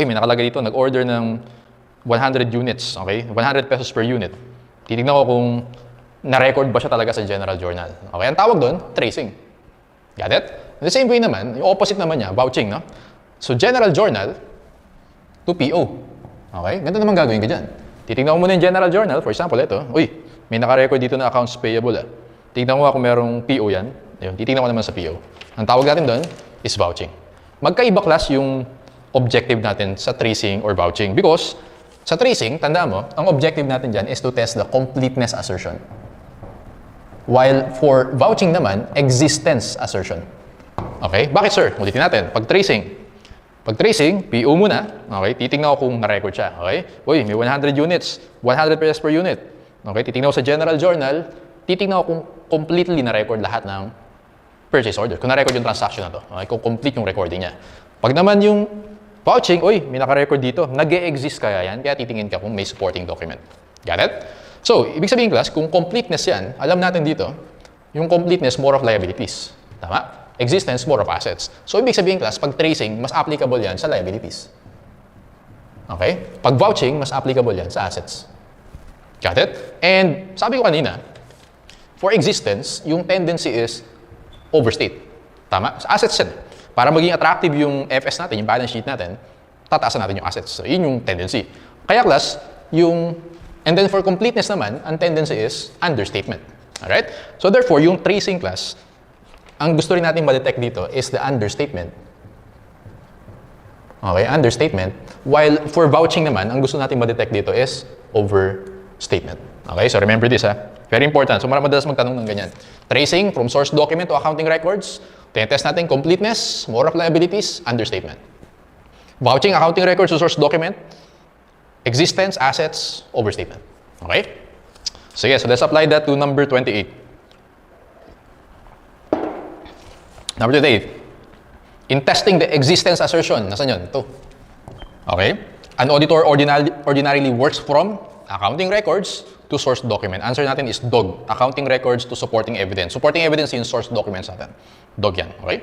Uy, may nakalagay dito. Nag-order ng 100 units. Okay? 100 pesos per unit. Titingnan ko kung na-record ba siya talaga sa general journal. Okay? Ang tawag doon, tracing. Got it? In the same way naman, yung opposite naman niya, vouching, no? So, general journal to PO. Okay? Ganito naman gagawin ka dyan. Titignan ko muna yung general journal. For example, ito. Uy, may naka-record dito na accounts payable. Tignan ko kung merong PO yan. Ayun, titignan ko naman sa PO. Ang tawag natin doon is vouching. Magkaiba class yung objective natin sa tracing or vouching. Because sa tracing, tanda mo, ang objective natin dyan is to test the completeness assertion. While for vouching naman, existence assertion. Okay? Bakit, sir? Ulitin natin. Pag tracing, PO muna. Okay? Titingnan ko kung na-record siya. Okay? Uy, may 100 units. 100 pesos per unit. Okay? Titingnan ko sa general journal. Titingnan ko kung completely na-record lahat ng purchase order. Kung na-record yung transaction na to. Okay? Kung complete yung recording niya. Pag naman yung vouching, uy, may naka-record dito. Nag-e-exist kaya yan. Kaya titingin ka kung may supporting document. Got it? So, ibig sabihin, class, kung completeness yan, alam natin dito, yung completeness, more of liabilities. Tama? Existence, more of assets. So, ibig sabihin, class, pag tracing, mas applicable yan sa liabilities. Okay? Pag vouching, mas applicable yan sa assets. Got it? And, sabi ko kanina, for existence, yung tendency is overstate. Tama? Sa assets yan. Para maging attractive yung FS natin, yung balance sheet natin, tataasan natin yung assets. So, yun yung tendency. Kaya, class, and then for completeness naman, ang tendency is understatement. Alright? So therefore, yung tracing class, ang gusto rin natin ma-detect dito is the understatement. Okay, understatement. While for vouching naman, ang gusto natin ma-detect dito is overstatement. Okay, so remember this, ha? Very important. So madalas magtanong ng ganyan. Tracing from source document to accounting records. Test natin completeness, more of liabilities, understatement. Vouching accounting records to source document, existence, assets, overstatement. Okay? So yes, so let's apply that to number 28. Number 28. In testing the existence assertion, nasan yun? Ito. Okay? An auditor ordinarily works from accounting records to source document. Answer natin is DOG. Accounting records to supporting evidence. Supporting evidence in source documents natin. DOG yan. Okay?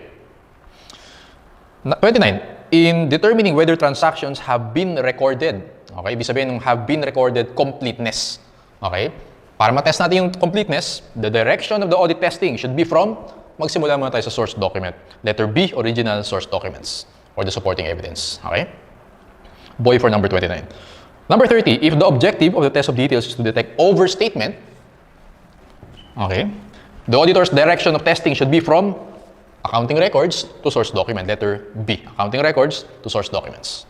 29. In determining whether transactions have been recorded. Okay? Ibig sabihin ng have been recorded, completeness. Okay? Para matest natin yung completeness, the direction of the audit testing should be from, magsimula muna tayo sa source document. Letter B, original source documents or the supporting evidence. Okay? Boy for number 29. Number 30, if the objective of the test of details is to detect overstatement, okay, the auditor's direction of testing should be from accounting records to source document. Letter B, accounting records to source documents.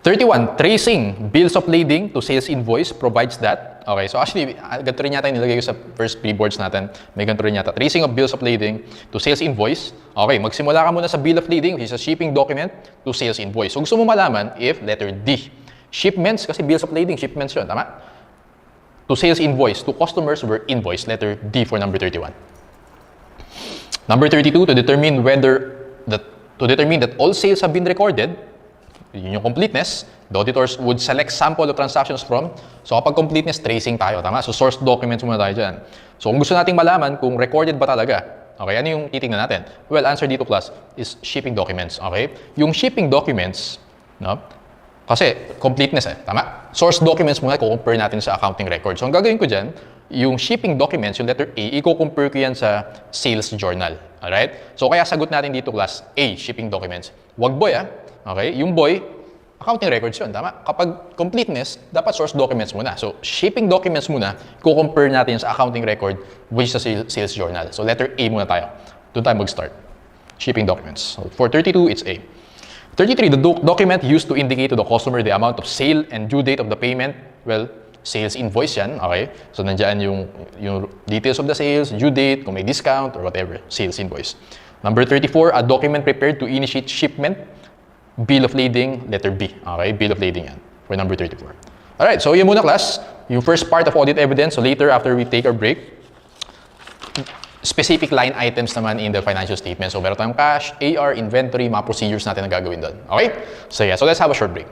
31, tracing bills of lading to sales invoice provides that. Okay, so actually, ganito rin yata yung nilagay ko sa first pre-boards natin. May ganito rin yata. Tracing of bills of lading to sales invoice. Okay, magsimula ka muna sa bill of lading, which is a shipping document, to sales invoice. So gusto mo malaman if, letter D, shipments, kasi bills of lading, shipments yun, tama? To sales invoice, to customers were invoiced, letter D for number 31. Number 32, to determine that all sales have been recorded, yun yung completeness, the auditors would select sample of transactions from, so kapag completeness, tracing tayo, tama? So source documents muna tayo dyan. So kung gusto nating malaman kung recorded ba talaga, okay, ano yung titingnan natin? Well, answer dito plus is shipping documents, okay? Yung shipping documents, no? Kasi completeness tama? Source documents muna, i-compare natin sa accounting records. So ang gagawin ko dyan, yung shipping documents, yung letter A, i-compare ko yan sa sales journal. Alright? So kaya sagot natin dito class A, shipping documents. Wag boy okay? Yung boy, accounting records yun, tama? Kapag completeness, dapat source documents muna. So shipping documents muna, i-compare natin sa accounting record which sa sales journal. So letter A muna tayo. Doon tayo mag-start. Shipping documents. So for 32, it's A. 33, the document used to indicate to the customer the amount of sale and due date of the payment. Well, sales invoice yan, okay? So, nandiyan yung details of the sales, due date, kung may discount, or whatever, sales invoice. Number 34, a document prepared to initiate shipment, bill of lading, letter B, okay? Bill of lading yan, for number 34. Alright, so yun muna class, yung first part of audit evidence. So, later, after we take our break, specific line items naman in the financial statement. So, meron tayong cash, AR, inventory, mga procedures natin na gagawin doon. Okay? So, yeah. So, let's have a short break.